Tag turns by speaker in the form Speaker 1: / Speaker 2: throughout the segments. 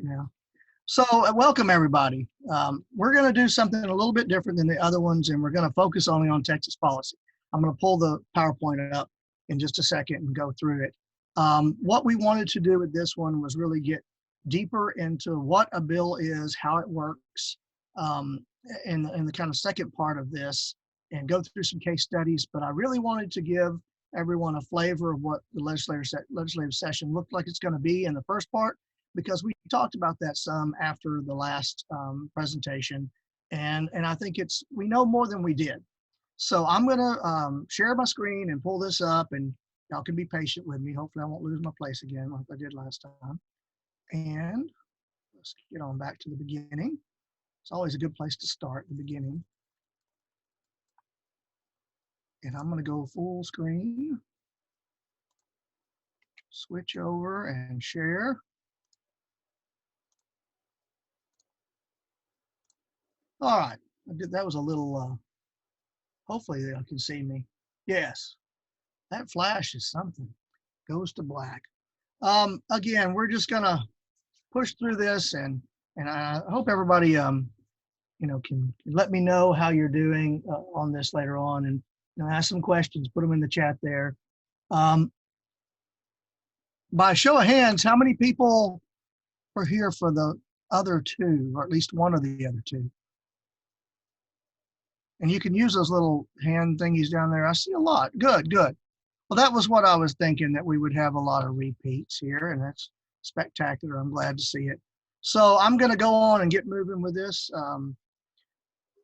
Speaker 1: now. So welcome everybody. We're going to do something a little bit different than the other ones, and we're going to focus only on Texas policy. I'm going to pull the PowerPoint up in just a second and go through it. What we wanted to do with this one was really get deeper into what a bill is, how it works, in the kind of second part of this, and go through some case studies. But I really wanted to give everyone a flavor of what the legislative session looked like it's going to be in the first part, because we talked about that some after the last presentation, and I think we know more than we did. So I'm going to share my screen and pull this up, and y'all can be patient with me. Hopefully I won't lose my place again like I did last time. And let's get on back to the beginning. It's always a good place to start, the beginning. And I'm going to go full screen, switch over and share. All right, that was a little, hopefully they can see me. Yes, that flash is something, goes to black. Again, we're just gonna push through this, and I hope everybody, can let me know how you're doing on this later on, and ask some questions, put them in the chat there. By show of hands, how many people are here for the other two, or at least one of the other two? And you can use those little hand thingies down there. I see a lot. Good, good. Well, that was what I was thinking, that we would have a lot of repeats here, and that's spectacular. I'm glad to see it. So I'm going to go on and get moving with this.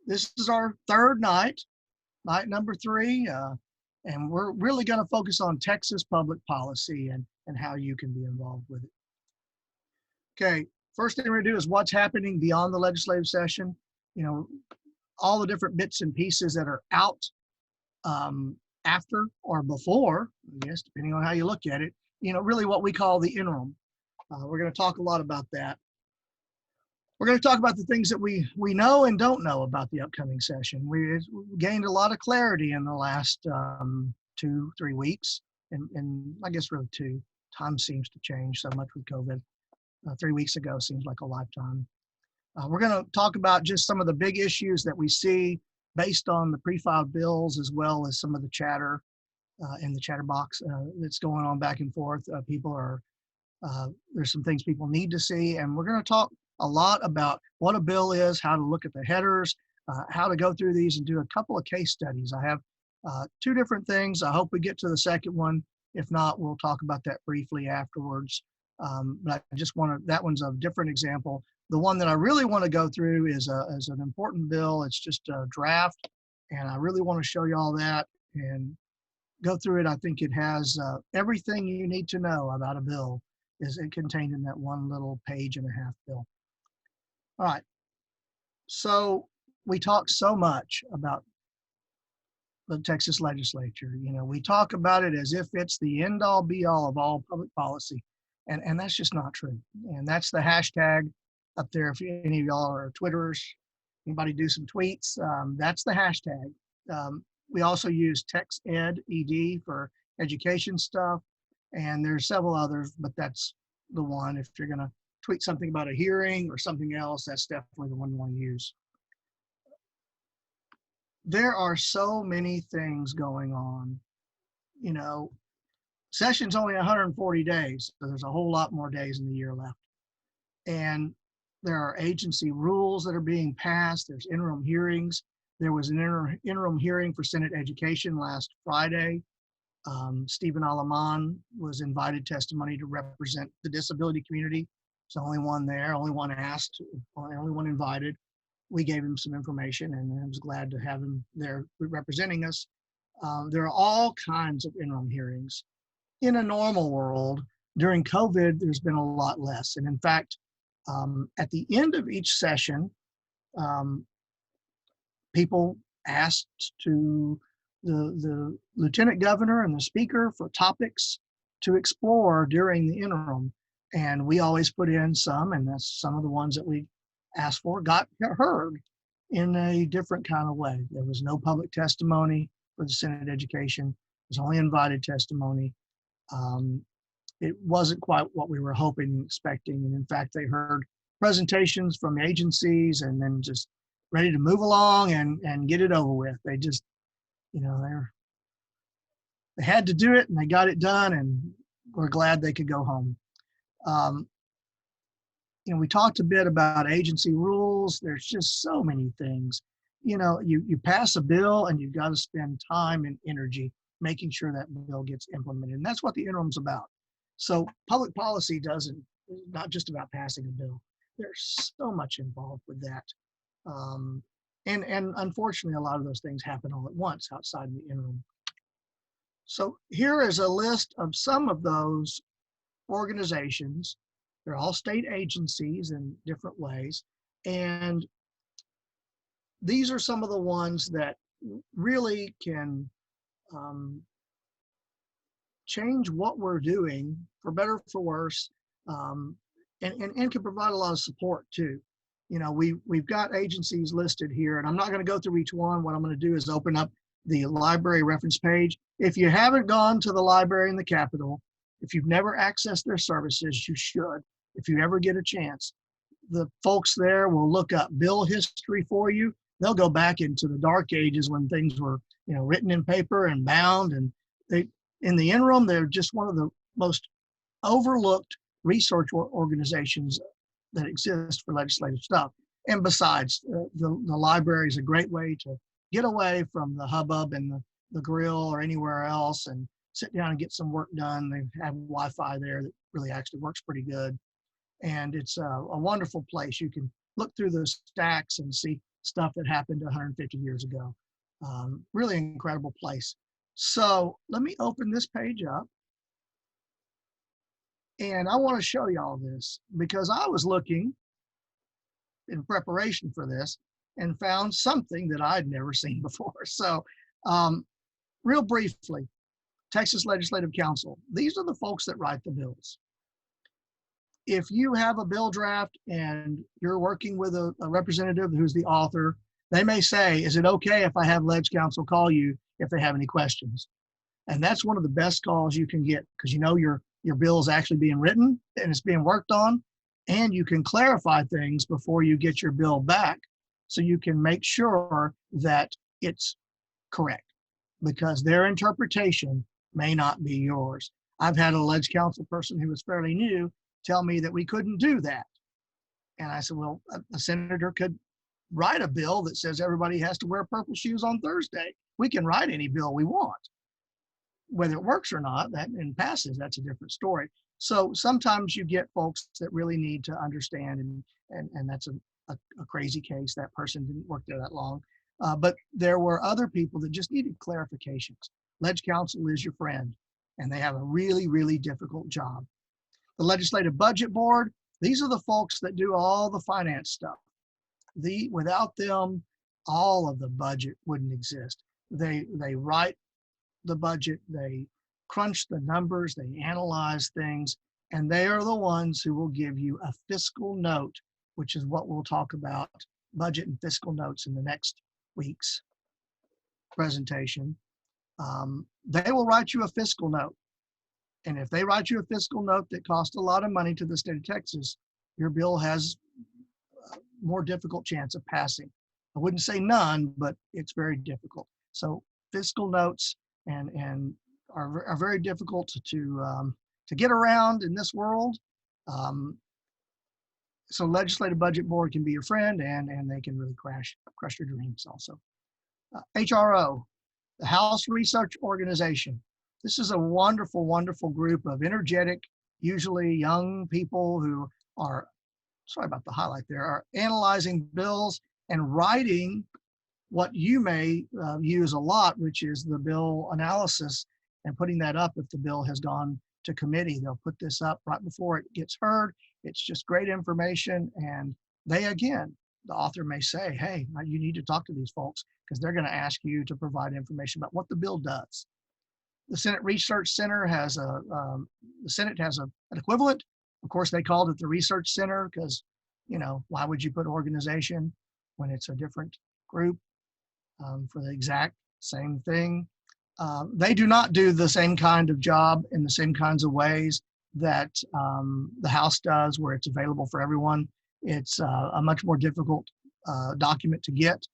Speaker 1: This is our third night number 3, and we're really going to focus on Texas public policy and how you can be involved with it. Okay, first thing we're going to do is what's happening beyond the legislative session. All the different bits and pieces that are out after or before, I guess, depending on how you look at it, really what we call the interim. We're going to talk a lot about that. We're going to talk about the things that we know and don't know about the upcoming session. We gained a lot of clarity in the last 2-3 weeks, and I guess really 2. Time seems to change so much with COVID. 3 weeks ago seems like a lifetime. We're going to talk about just some of the big issues that we see based on the pre-filed bills, as well as some of the chatter in the chatter box that's going on back and forth. There's some things people need to see, and we're going to talk a lot about what a bill is, how to look at the headers, how to go through these, and do a couple of case studies. I have 2 different things. I hope we get to the second one. If not, we'll talk about that briefly afterwards. But I just that one's a different example. The one that I really want to go through is an important bill. It's just a draft, and I really want to show you all that and go through it. I think it has everything you need to know about a bill is contained in that one little page and a half bill. All right, so we talk so much about the Texas legislature. We talk about it as if it's the end all be all of all public policy, and that's just not true. And that's the hashtag up there. If any of y'all are Twitterers, anybody do some tweets, that's the hashtag. We also use TextEd for education stuff, and there's several others, but that's the one. If you're going to tweet something about a hearing or something else, that's definitely the one you want to use. There are so many things going on. Session's only 140 days, so there's a whole lot more days in the year left. And there are agency rules that are being passed. There's interim hearings. There was an interim hearing for Senate Education last Friday. Stephen Alaman was invited testimony to represent the disability community. It's the only one there, only one asked, only one invited. We gave him some information, and I was glad to have him there representing us. There are all kinds of interim hearings. In a normal world, during COVID, there's been a lot less. And in fact, at the end of each session, people asked to the lieutenant governor and the speaker for topics to explore during the interim. And we always put in some, and that's some of the ones that we asked for got heard in a different kind of way. There was no public testimony for the Senate Education. It was only invited testimony. it wasn't quite what we were hoping and expecting. And in fact, they heard presentations from agencies and then just ready to move along and get it over with. They just, they had to do it and they got it done, and we're glad they could go home. Um, we talked a bit about agency rules. There's just so many things. You pass a bill and you've got to spend time and energy making sure that bill gets implemented. And that's what the interim's about. So public policy not just about passing a bill. There's so much involved with that. And unfortunately, a lot of those things happen all at once outside the interim. So here is a list of some of those organizations. They're all state agencies in different ways. And these are some of the ones that really can change what we're doing, for better or for worse, and can provide a lot of support too. We've got agencies listed here, and I'm not going to go through each one. What I'm going to do is open up the library reference page. If you haven't gone to the library in the Capitol, if you've never accessed their services, you should. If you ever get a chance, the folks there will look up bill history for you. They'll go back into the dark ages when things were, written in paper and bound. And in the interim, they're just one of the most overlooked research organizations that exist for legislative stuff. And besides, the library is a great way to get away from the hubbub and the grill or anywhere else and sit down and get some work done. They have Wi-Fi there that really actually works pretty good. And it's a wonderful place. You can look through the stacks and see stuff that happened 150 years ago. Really incredible place. So let me open this page up. And I want to show y'all this because I was looking in preparation for this and found something that I'd never seen before. So real briefly, Texas Legislative Council. These are the folks that write the bills. If you have a bill draft and you're working with a representative who's the author, they may say, is it okay if I have Leg Council call you if they have any questions? And that's one of the best calls you can get because your bill is actually being written and it's being worked on, and you can clarify things before you get your bill back so you can make sure that it's correct because their interpretation may not be yours. I've had a Leg Council person who was fairly new tell me that we couldn't do that. And I said, well, a senator could write a bill that says everybody has to wear purple shoes on Thursday. We can write any bill we want. Whether it works or not, that and passes, that's a different story. So sometimes you get folks that really need to understand, and that's a crazy case. That person didn't work there that long. But there were other people that just needed clarifications. Leg Council is your friend, and they have a really, really difficult job. The Legislative Budget Board, these are the folks that do all the finance stuff. Without them, all of the budget wouldn't exist. They write the budget, they crunch the numbers, they analyze things, and they are the ones who will give you a fiscal note, which is what we'll talk about, budget and fiscal notes in the next week's presentation. They will write you a fiscal note. And if they write you a fiscal note that costs a lot of money to the state of Texas, your bill has a more difficult chance of passing. I wouldn't say none, but it's very difficult. So fiscal notes and are very difficult to get around in this world. So Legislative Budget Board can be your friend, and they can really crush your dreams also. HRO, the House Research Organization. This is a wonderful, wonderful group of energetic, usually young people who are, sorry about the highlight there, are analyzing bills and writing what you may use a lot, which is the bill analysis and putting that up if the bill has gone to committee. They'll put this up right before it gets heard. It's just great information. And they, again, the author may say, hey, you need to talk to these folks because they're going to ask you to provide information about what the bill does. The Senate Research Center has the Senate has an equivalent. Of course, they called it the Research Center because, why would you put organization when it's a different group for the exact same thing? They do not do the same kind of job in the same kinds of ways. that the House does, where it's available for everyone. It's a much more difficult document to get.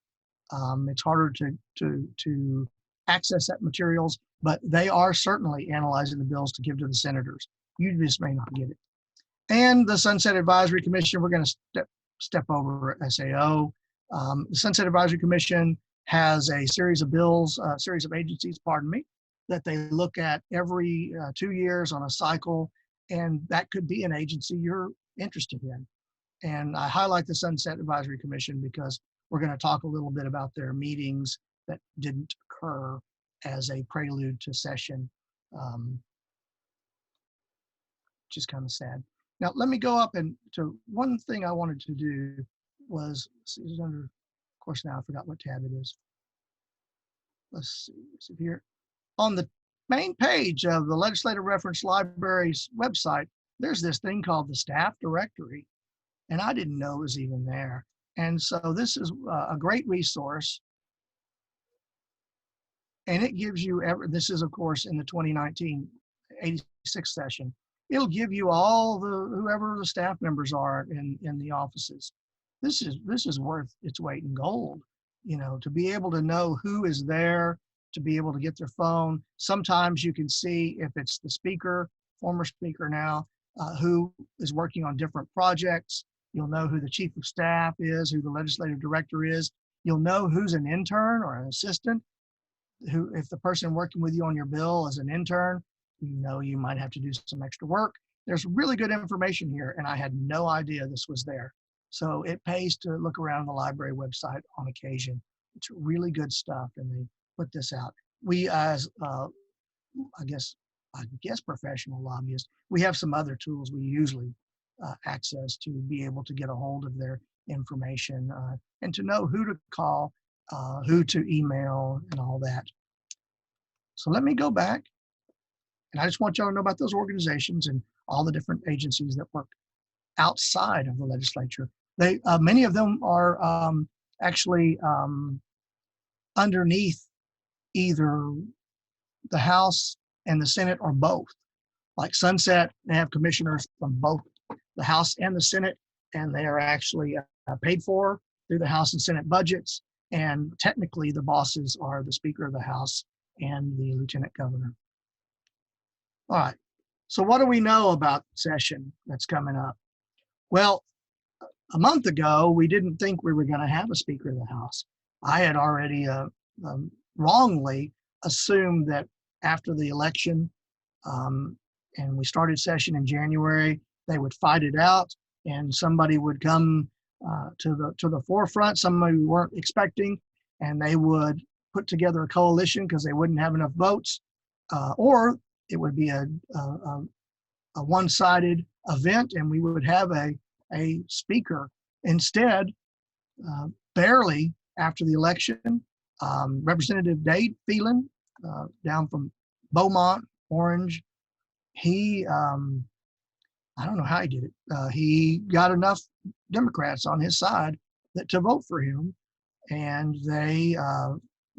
Speaker 1: It's harder to access that materials, but they are certainly analyzing the bills to give to the senators. You just may not get it. And the Sunset Advisory Commission, we're going to step over SAO. The Sunset Advisory Commission has a series of bills, series of agencies, pardon me, that they look at every 2 years on a cycle, and that could be an agency you're interested in. And I highlight the Sunset Advisory Commission because we're going to talk a little bit about their meetings that didn't occur as a prelude to session, which is kind of sad. Now, let me go up and to one thing I wanted to do was, it's under, of course, now I forgot what tab it is. Let's see here. On the main page of the Legislative Reference Library's website, there's this thing called the Staff Directory, and I didn't know it was even there. And so this is a great resource, and it gives you, this is of course in the 2019 86 session, it'll give you all whoever the staff members are in the offices. This is worth its weight in gold, you know, to be able to know who is there, to be able to get their phone. Sometimes you can see if it's the speaker, former speaker now, who is working on different projects. You'll know who the chief of staff is, who the legislative director is. You'll know who's an intern or an assistant. Who, if the person working with you on your bill is an intern, you know you might have to do some extra work. There's really good information here, and I had no idea this was there. So it pays to look around the library website on occasion. It's really good stuff, and they put this out. We, as I guess professional lobbyists, we have some other tools we usually access to be able to get a hold of their information and to know who to call, who to email, and all that. So let me go back, and I just want y'all to know about those organizations and all the different agencies that work outside of the legislature. They many of them are actually underneath either the House and the Senate or both. Like Sunset, they have commissioners from both the House and the Senate, and they are actually paid for through the House and Senate budgets. And technically, the bosses are the Speaker of the House and the Lieutenant Governor. All right, so what do we know about session that's coming up? Well, a month ago, we didn't think we were going to have a Speaker of the House. I had already wrongly assumed that after the election, and we started session in January, they would fight it out, and somebody would come to the forefront, somebody we weren't expecting, and they would put together a coalition because they wouldn't have enough votes, or it would be a one-sided event, and we would have a speaker. Instead, barely after the election, Representative Dade Phelan, down from Beaumont, Orange, he, I don't know how he did it. He got enough Democrats on his side to vote for him, and they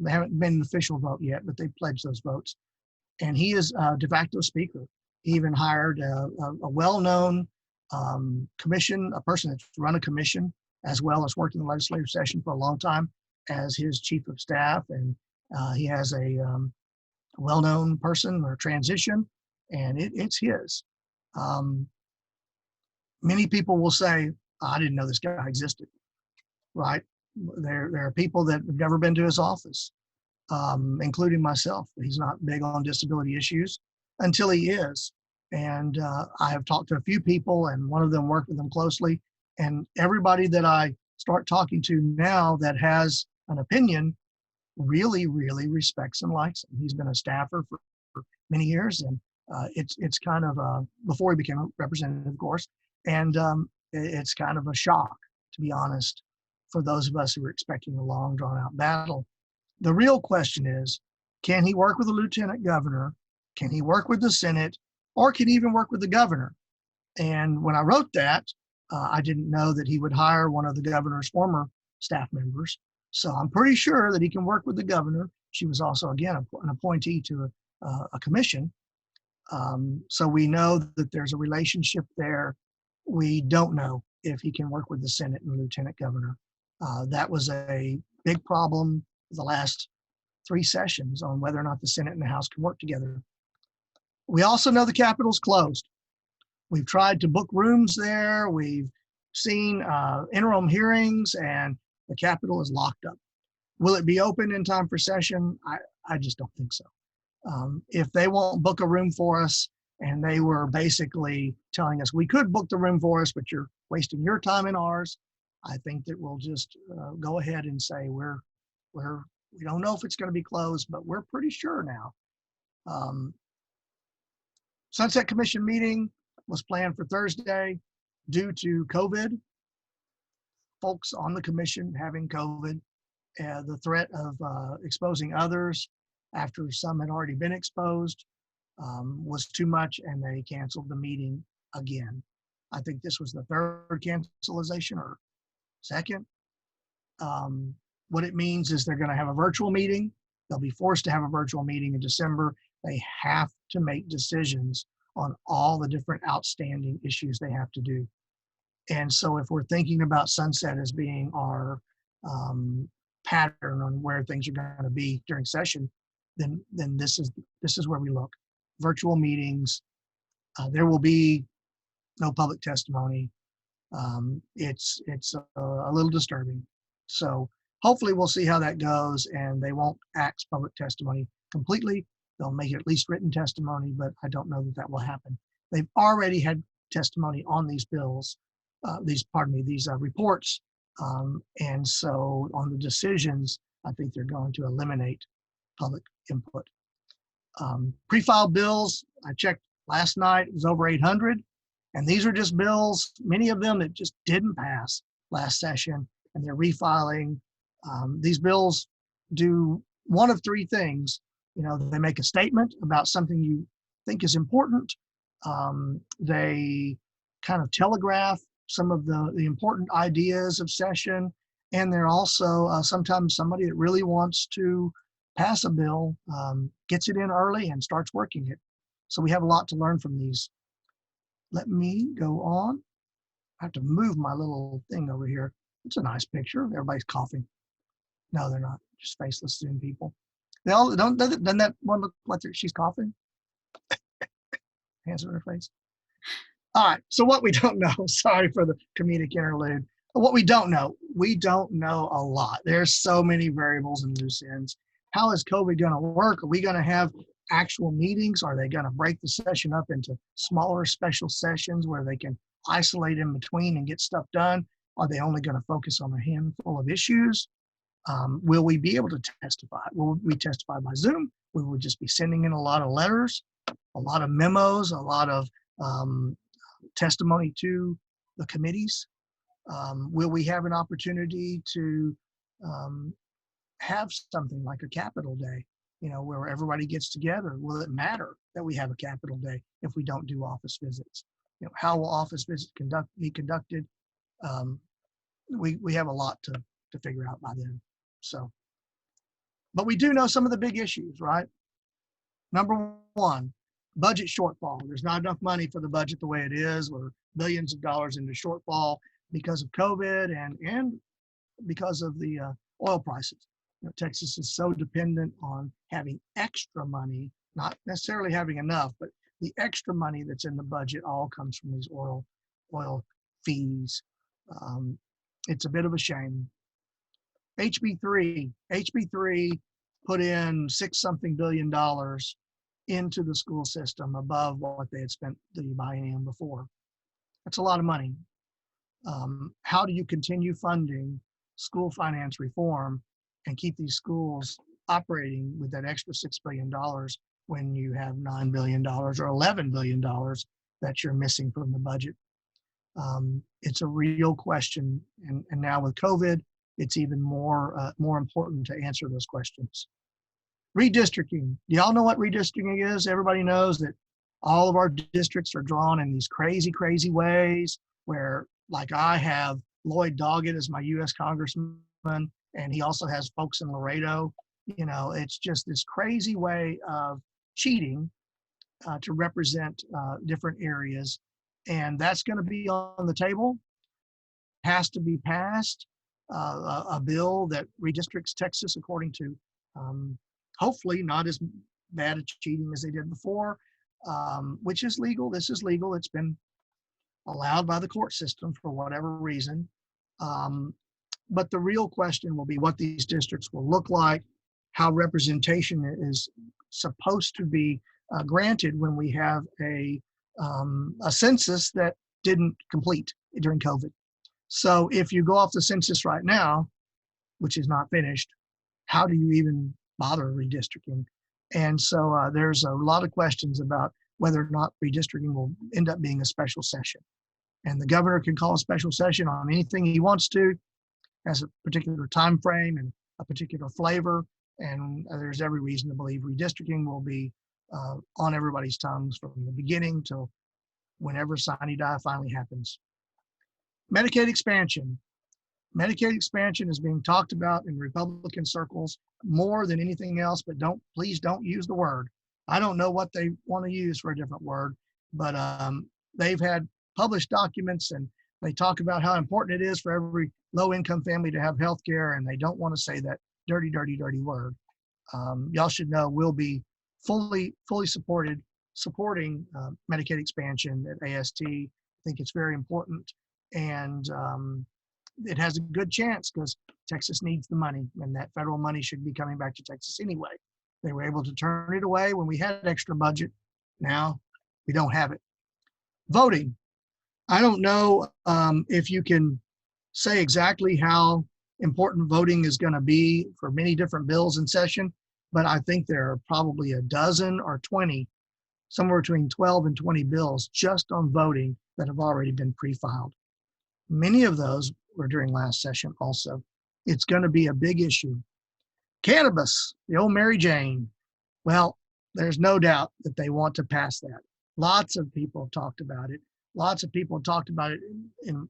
Speaker 1: haven't been an official vote yet, but they pledged those votes. And he is de facto speaker. He even hired a well-known commission, a person that's run a commission, as well as worked in the legislative session for a long time as his chief of staff. And he has a well-known person or transition, and it's his. Many people will say, I didn't know this guy existed, right? There are people that have never been to his office, including myself. He's not big on disability issues until he is. And I have talked to a few people, and one of them worked with them closely. And everybody that I start talking to now that has an opinion really, really respects and likes him. He's been a staffer for many years, and it's kind of, before he became a representative, of course, and it's kind of a shock, to be honest, for those of us who are expecting a long, drawn-out battle. The real question is, can he work with the lieutenant governor? Can he work with the Senate? Or can he even work with the governor? And when I wrote that, I didn't know that he would hire one of the governor's former staff members. So I'm pretty sure that he can work with the governor. She was also, again, an appointee to a commission. So we know that there's a relationship there. We don't know if he can work with the Senate and Lieutenant Governor. That was a big problem the last 3 sessions on whether or not the Senate and the House can work together. We also know the Capitol's closed. We've tried to book rooms there. We've seen interim hearings, and the Capitol is locked up. Will it be open in time for session? I just don't think so. If they won't book a room for us, and they were basically telling us we could book the room for us, but you're wasting your time and ours, I think that we'll just go ahead and say we don't know if it's going to be closed, but we're pretty sure now. Sunset Commission meeting was planned for Thursday due to COVID. Folks on the commission having COVID, the threat of exposing others after some had already been exposed was too much, and they canceled the meeting again. I think this was the 3rd cancellation or 2nd. What it means is they're going to have a virtual meeting. They'll be forced to have a virtual meeting in December. They have to make decisions on all the different outstanding issues they have to do. And so if we're thinking about sunset as being our pattern on where things are going to be during session, then this is where we look. Virtual meetings. There will be no public testimony. It's a little disturbing. So hopefully we'll see how that goes, and they won't axe public testimony completely. They'll make it at least written testimony, but I don't know that will happen. They've already had testimony on these bills, these reports. And so on the decisions, I think they're going to eliminate public input. Pre-filed bills, I checked last night, it was over 800. And these are just bills, many of them that just didn't pass last session, and they're refiling. These bills do one of 3 things. They make a statement about something you think is important. They kind of telegraph some of the important ideas of session. And they're also sometimes somebody that really wants to pass a bill gets it in early and starts working it. So we have a lot to learn from these. Let me go on. I have to move my little thing over here. It's a nice picture. Everybody's coughing. No, they're not. Just faceless Zoom people. They all doesn't that one look like she's coughing? Hands on her face. All right. So what we don't know, sorry for the comedic interlude. What we don't know a lot. There's so many variables and loose ends. How is COVID going to work? Are we going to have actual meetings? Are they going to break the session up into smaller special sessions where they can isolate in between and get stuff done? Are they only going to focus on a handful of issues? Will we be able to testify? Will we testify by Zoom? Will we just be sending in a lot of letters, a lot of memos, a lot of testimony to the committees? Will we have an opportunity to have something like a Capitol Day, where everybody gets together? Will it matter that we have a Capitol Day if we don't do office visits? How will office visits be conducted? We have a lot to figure out by then. So, but we do know some of the big issues, right? Number 1, budget shortfall. There's not enough money for the budget the way it is. We're billions of dollars into shortfall because of COVID and because of the oil prices. Texas is so dependent on having extra money, not necessarily having enough, but the extra money that's in the budget all comes from these oil fees. It's a bit of a shame. HB3 put in $6-something billion into the school system above what they had spent the biennium before. That's a lot of money. How do you continue funding school finance reform and keep these schools operating with that extra $6 billion when you have $9 billion or $11 billion that you're missing from the budget? It's a real question. And now with COVID, it's even more important to answer those questions. Redistricting. Do y'all know what redistricting is? Everybody knows that all of our districts are drawn in these crazy, crazy ways where, like, I have Lloyd Doggett as my U.S. Congressman, and he also has folks in Laredo. It's just this crazy way of cheating to represent different areas. And that's going to be on the table, has to be passed, a bill that redistricts Texas according to hopefully not as bad at cheating as they did before, which is legal. This is legal. It's been allowed by the court system for whatever reason. But the real question will be what these districts will look like, how representation is supposed to be granted when we have a census that didn't complete during COVID. So if you go off the census right now, which is not finished, how do you even bother redistricting? And so there's a lot of questions about whether or not redistricting will end up being a special session. And the governor can call a special session on anything he wants to, has a particular time frame and a particular flavor. And there's every reason to believe redistricting will be on everybody's tongues from the beginning till whenever sine die finally happens. Medicaid expansion. Medicaid expansion is being talked about in Republican circles more than anything else, but please don't use the word. I don't know what they want to use for a different word, but they've had published documents and they talk about how important it is for every low-income family to have health care, and they don't want to say that dirty, dirty, dirty word. Y'all should know we'll be fully supporting Medicaid expansion at AST. I think it's very important, and it has a good chance because Texas needs the money, and that federal money should be coming back to Texas anyway. They were able to turn it away when we had extra budget. Now we don't have it. Voting. I don't know if you can say exactly how important voting is going to be for many different bills in session, but I think there are probably a dozen or 20, somewhere between 12 and 20 bills just on voting that have already been pre-filed. Many of those were during last session also. It's going to be a big issue. Cannabis, the old Mary Jane. Well, there's no doubt that they want to pass that. Lots of people have talked about it. Lots of people have talked about it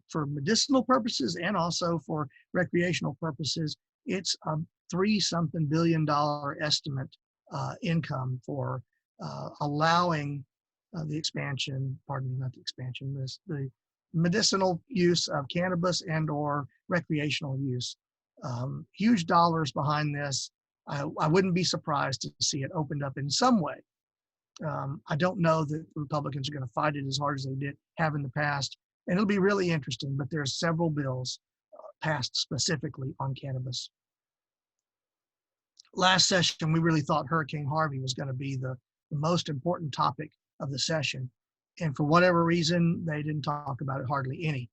Speaker 1: for medicinal purposes and also for recreational purposes. It's a $3-something billion estimate income for allowing the expansion, pardon me, not the expansion, the medicinal use of cannabis and or recreational use. Huge dollars behind this. I wouldn't be surprised to see it opened up in some way. I don't know that Republicans are going to fight it as hard as they have in the past, and it'll be really interesting, but there are several bills passed specifically on cannabis. Last session, we really thought Hurricane Harvey was going to be the most important topic of the session, and for whatever reason, they didn't talk about it hardly any.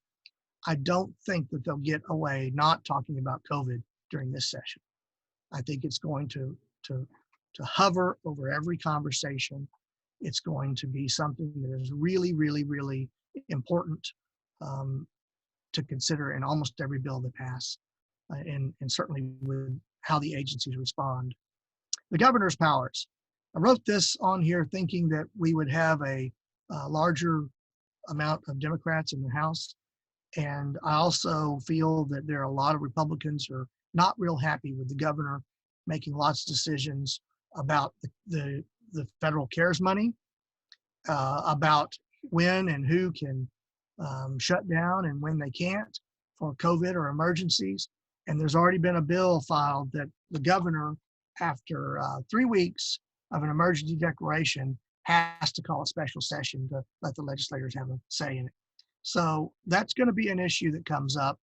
Speaker 1: I don't think that they'll get away not talking about COVID during this session. I think it's going to hover over every conversation. It's going to be something that is really, really, really important to consider in almost every bill that pass, and certainly with how the agencies respond. The governor's powers. I wrote this on here thinking that we would have a larger amount of Democrats in the House. And I also feel that there are a lot of Republicans who are not real happy with the governor making lots of decisions about the federal CARES money, about when and who can shut down and when they can't for COVID or emergencies. And there's already been a bill filed that the governor, after 3 weeks of an emergency declaration, has to call a special session to let the legislators have a say in it. So that's going to be an issue that comes up.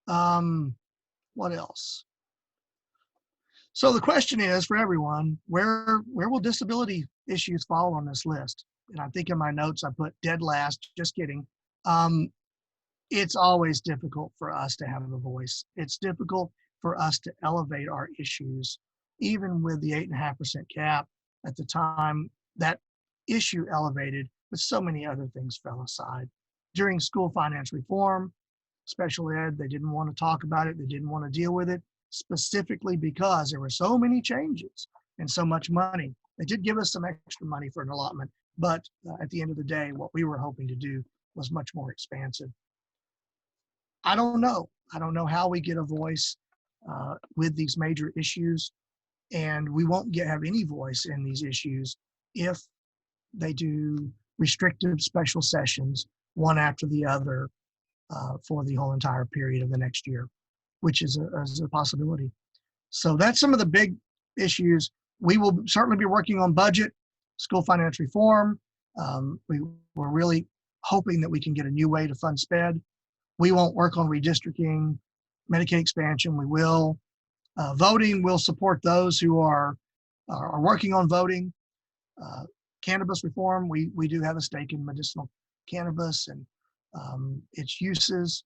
Speaker 1: What else? So the question is for everyone, where will disability issues fall on this list? And I think in my notes I put dead last, just kidding. It's always difficult for us to have a voice. It's difficult for us to elevate our issues, even with the 8.5% cap at the time. That issue elevated, but so many other things fell aside. During school finance reform, special ed, they didn't want to talk about it. They didn't want to deal with it, specifically because there were so many changes and so much money. They did give us some extra money for an allotment, but at the end of the day, what we were hoping to do was much more expansive. I don't know. I don't know how we get a voice with these major issues, and we won't have any voice in these issues if they do restrictive special sessions, one after the other, for the whole entire period of the next year, which is a possibility. So that's some of the big issues. We will certainly be working on budget, school finance reform. We're really hoping that we can get a new way to fund SPED. We won't work on redistricting, Medicaid expansion. We will. Voting, we'll support those who are working on voting. Cannabis reform, we do have a stake in medicinal cannabis and its uses.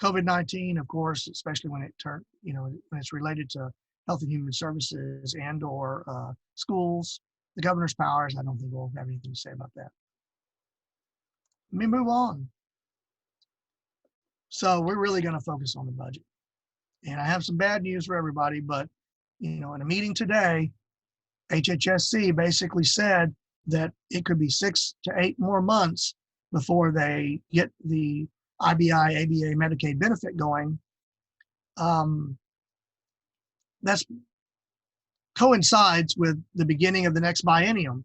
Speaker 1: COVID-19, of course, especially when when it's related to Health and Human Services and or schools, the governor's powers, I don't think we'll have anything to say about that. Let me move on. So we're really going to focus on the budget. And I have some bad news for everybody, but in a meeting today, HHSC basically said that it could be 6 to 8 more months before they get the IBI, ABA Medicaid benefit going. That coincides with the beginning of the next biennium.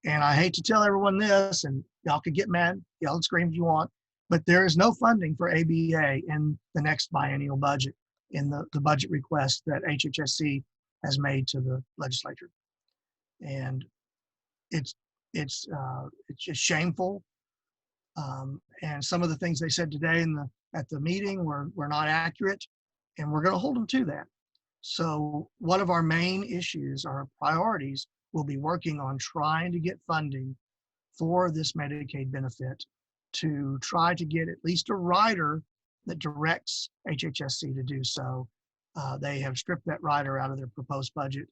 Speaker 1: And I hate to tell everyone this, and y'all could get mad, yell and scream if you want, but there is no funding for ABA in the next biennial budget, in the budget request that HHSC has made to the legislature. And it's just shameful. And some of the things they said today at the meeting were not accurate, and we're going to hold them to that. So one of our main issues, our priorities, will be working on trying to get funding for this Medicaid benefit to try to get at least a rider that directs HHSC to do so. They have stripped that rider out of their proposed budget,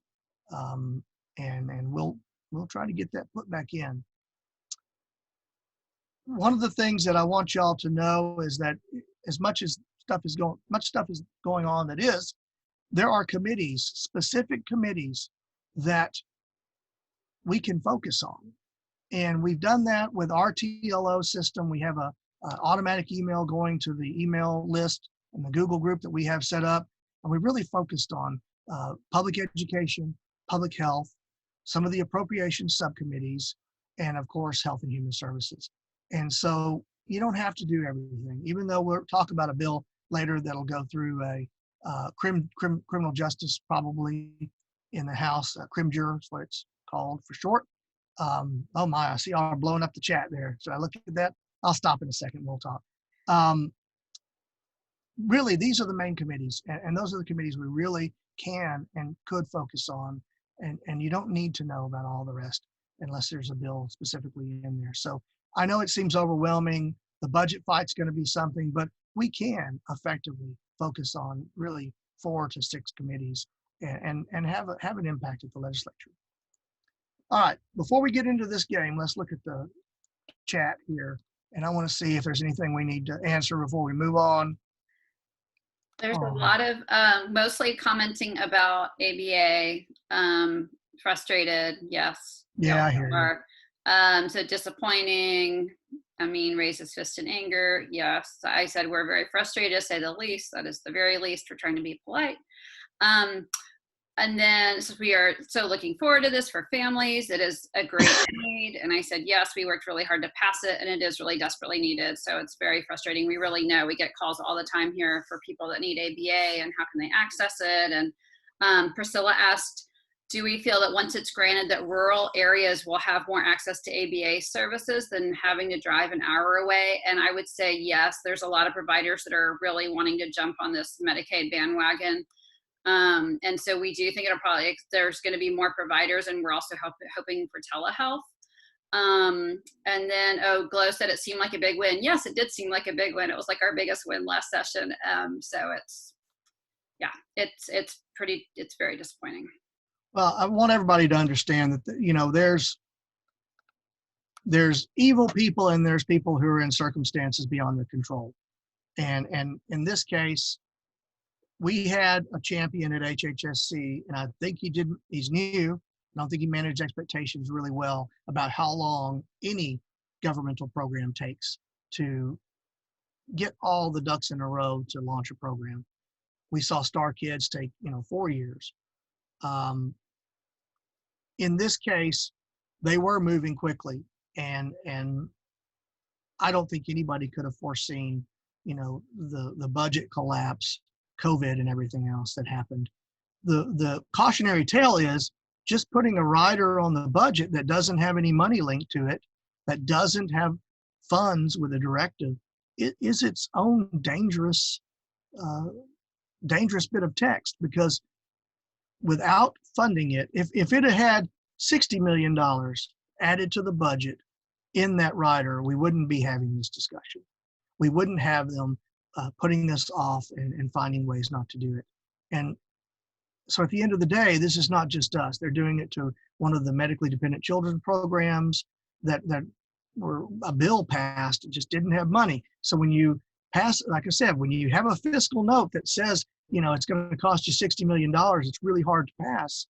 Speaker 1: and we'll try to get that put back in. One of the things that I want y'all to know is that as much stuff is going on there are committees, specific committees that we can focus on. And we've done that with our TLO system. We have a automatic email going to the email list and the Google group that we have set up. And we really focused on public education, public health, some of the appropriations subcommittees, and of course, Health and Human Services. And so you don't have to do everything, even though we'll talk about a bill later that'll go through a criminal justice, probably in the House, CrimJur is what it's called for short. Oh my, I see y'all blowing up the chat there. Should I look at that? I'll stop in a second, we'll talk. Really, these are the main committees, and those are the committees we really can and could focus on, and you don't need to know about all the rest unless there's a bill specifically in there. So I know it seems overwhelming. The budget fight's going to be something, but we can effectively focus on really 4 to 6 committees and have an impact at the legislature. All right, before we get into this game, let's look at the chat here. And I want to see if there's anything we need to answer before we move on.
Speaker 2: There's a lot of mostly commenting about ABA, frustrated, yes.
Speaker 1: Yeah, I hear
Speaker 2: you. So disappointing, raise his fist in anger, yes. I said we're very frustrated, to say the least. That is the very least. We're trying to be polite. And then so we are so looking forward to this for families. It is a great need. And I said, yes, we worked really hard to pass it, and it is really desperately needed. So it's very frustrating. We really know we get calls all the time here for people that need ABA and how can they access it. And Priscilla asked, do we feel that once it's granted that rural areas will have more access to ABA services than having to drive an hour away? And I would say, yes, there's a lot of providers that are really wanting to jump on this Medicaid bandwagon. And so we do think there's going to be more providers, and we're also hoping for telehealth. And then, Glow said it seemed like a big win. Yes, it did seem like a big win. It was like our biggest win last session. So it's very disappointing.
Speaker 1: Well, I want everybody to understand that, there's evil people and there's people who are in circumstances beyond their control. And in this case, we had a champion at HHSC, and I think he's new. I don't think he managed expectations really well about how long any governmental program takes to get all the ducks in a row to launch a program. We saw Star Kids take, 4 years. In this case, they were moving quickly, and I don't think anybody could have foreseen, the budget collapse, COVID, and everything else that happened. The cautionary tale is just putting a rider on the budget that doesn't have any money linked to it, that doesn't have funds with a directive, it is its own uh, dangerous bit of text, because without funding it, if it had $60 million added to the budget in that rider, we wouldn't be having this discussion. We wouldn't have them putting this off and finding ways not to do it. And so at the end of the day, this is not just us. They're doing it to one of the medically dependent children programs that were a bill passed, it just didn't have money. So when you pass, like I said, when you have a fiscal note that says, it's going to cost you $60 million, it's really hard to pass.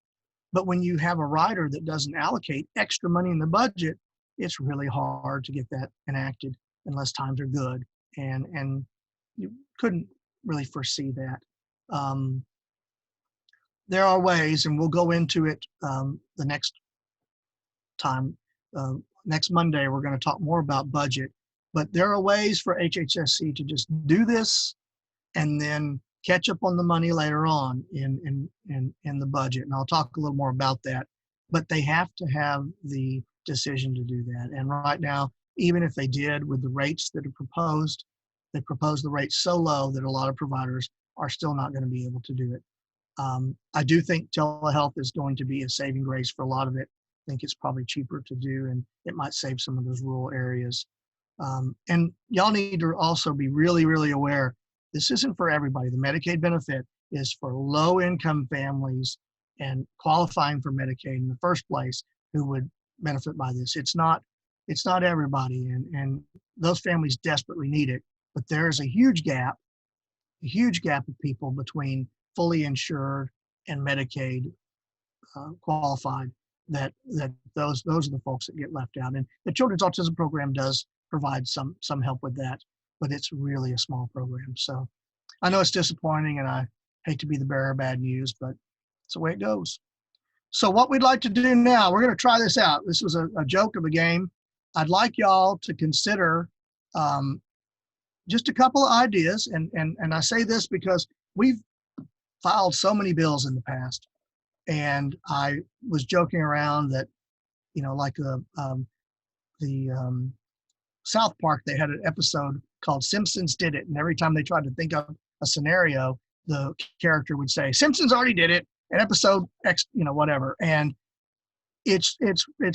Speaker 1: But when you have a rider that doesn't allocate extra money in the budget, it's really hard to get that enacted unless times are good. And you couldn't really foresee that. There are ways, and we'll go into it the next time. Next Monday, we're going to talk more about budget, but there are ways for HHSC to just do this and then catch up on the money later on in the budget. And I'll talk a little more about that, but they have to have the decision to do that. And right now, even if they did with the rates that are proposed, they propose the rates so low that a lot of providers are still not going to be able to do it. I do think telehealth is going to be a saving grace for a lot of it. I think it's probably cheaper to do, and it might save some of those rural areas. And y'all need to also be really, really aware, this isn't for everybody. The Medicaid benefit is for low-income families and qualifying for Medicaid in the first place who would benefit by this. It's not everybody, and those families desperately need it. But there's a huge gap of people between fully insured and Medicaid qualified, that those are the folks that get left out. And the Children's Autism Program does provide some help with that, but it's really a small program. So I know it's disappointing, and I hate to be the bearer of bad news, but it's the way it goes. So what we'd like to do now, we're going to try this out. This was a joke of a game. I'd like y'all to consider just a couple of ideas, and I say this because we've filed so many bills in the past, and I was joking around that, like the South Park, they had an episode called Simpsons Did It, and every time they tried to think of a scenario, the character would say, Simpsons already did it, an episode X, whatever. And it's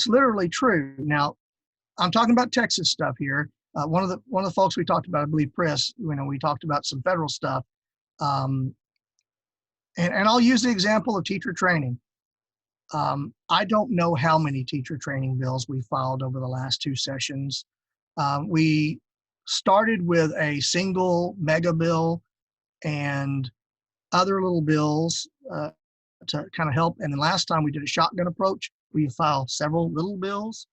Speaker 1: literally true. Now, I'm talking about Texas stuff here. One of the folks we talked about, I believe Chris, we talked about some federal stuff. And I'll use the example of teacher training. I don't know how many teacher training bills we filed over the last two sessions. We started with a single mega bill and other little bills to kind of help. And then last time we did a shotgun approach, we filed several little bills.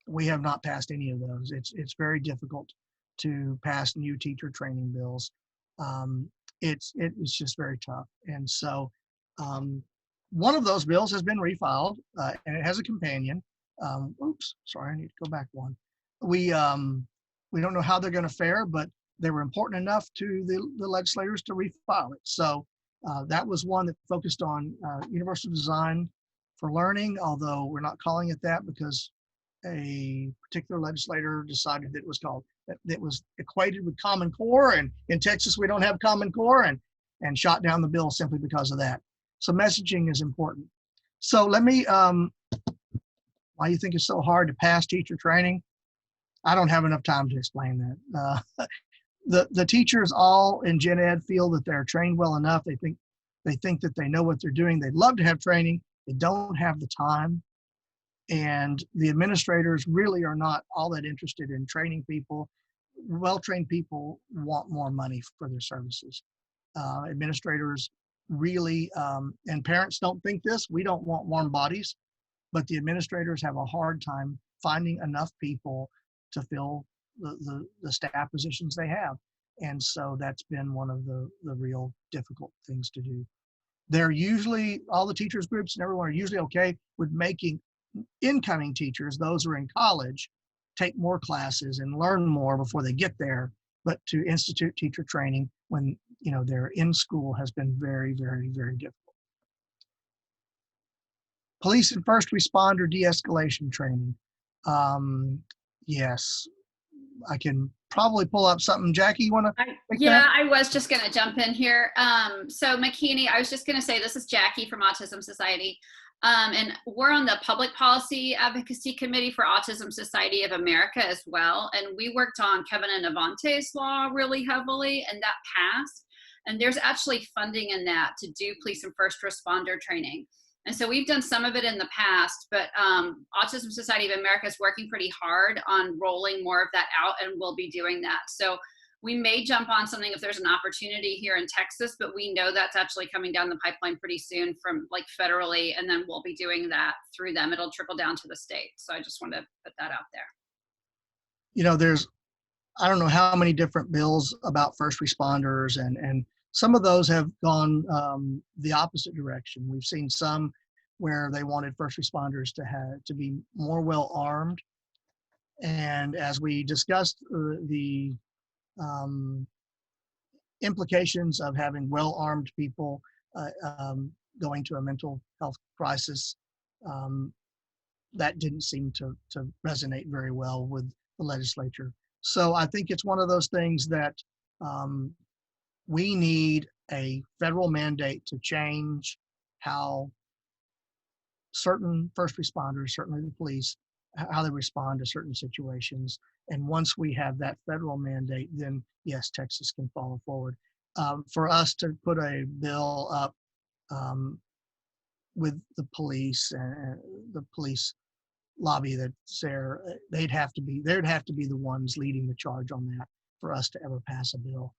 Speaker 1: We have not passed any of those. It's very difficult to pass new teacher training bills. It's just very tough. And so one of those bills has been refiled, and it has a companion. Oops, sorry, I need to go back one. We don't know how they're going to fare, but they were important enough to the legislators to refile it. So that was one that focused on universal design for learning, although we're not calling it that because a particular legislator decided that it was equated with Common Core, and in Texas we don't have Common Core, and shot down the bill simply because of that. So messaging is important. So let me, why you think it's so hard to pass teacher training? I don't have enough time to explain that. The teachers all in gen ed feel that they're trained well enough. They think that they know what they're doing. They'd love to have training. They don't have the time. And the administrators really are not all that interested in training people. Well-trained people want more money for their services. Administrators really, and parents don't think this, we don't want warm bodies, but the administrators have a hard time finding enough people to fill the staff positions they have. And so that's been one of the real difficult things to do. They're usually, all the teachers groups and everyone are usually okay with making incoming teachers, those who are in college, take more classes and learn more before they get there, but to institute teacher training when they're in school has been very, very, very difficult. Police and first responder de-escalation training. Yes, I can probably pull up something. Jackie, you want to take
Speaker 2: Yeah,
Speaker 1: that?
Speaker 2: I was just going to jump in here. So McKinney, I was just going to say, this is Jackie from Autism Society. And we're on the Public Policy Advocacy Committee for Autism Society of America as well. And we worked on Kevin and Avante's law really heavily, and that passed. And there's actually funding in that to do police and first responder training. And so we've done some of it in the past, but Autism Society of America is working pretty hard on rolling more of that out, and we'll be doing that. So we may jump on something if there's an opportunity here in Texas, but we know that's actually coming down the pipeline pretty soon from like federally, and then we'll be doing that through them. It'll trickle down to the state. So I just want to put that out there.
Speaker 1: There's, I don't know how many different bills about first responders, and some of those have gone the opposite direction. We've seen some where they wanted first responders to be more well armed. And as we discussed the implications of having well-armed people going to a mental health crisis, that didn't seem to resonate very well with the legislature. So I think it's one of those things that we need a federal mandate to change how certain first responders, certainly the police, how they respond to certain situations. And once we have that federal mandate, then yes, Texas can follow forward. For us to put a bill up with the police and the police lobby that's there, there'd have to be the ones leading the charge on that for us to ever pass a bill.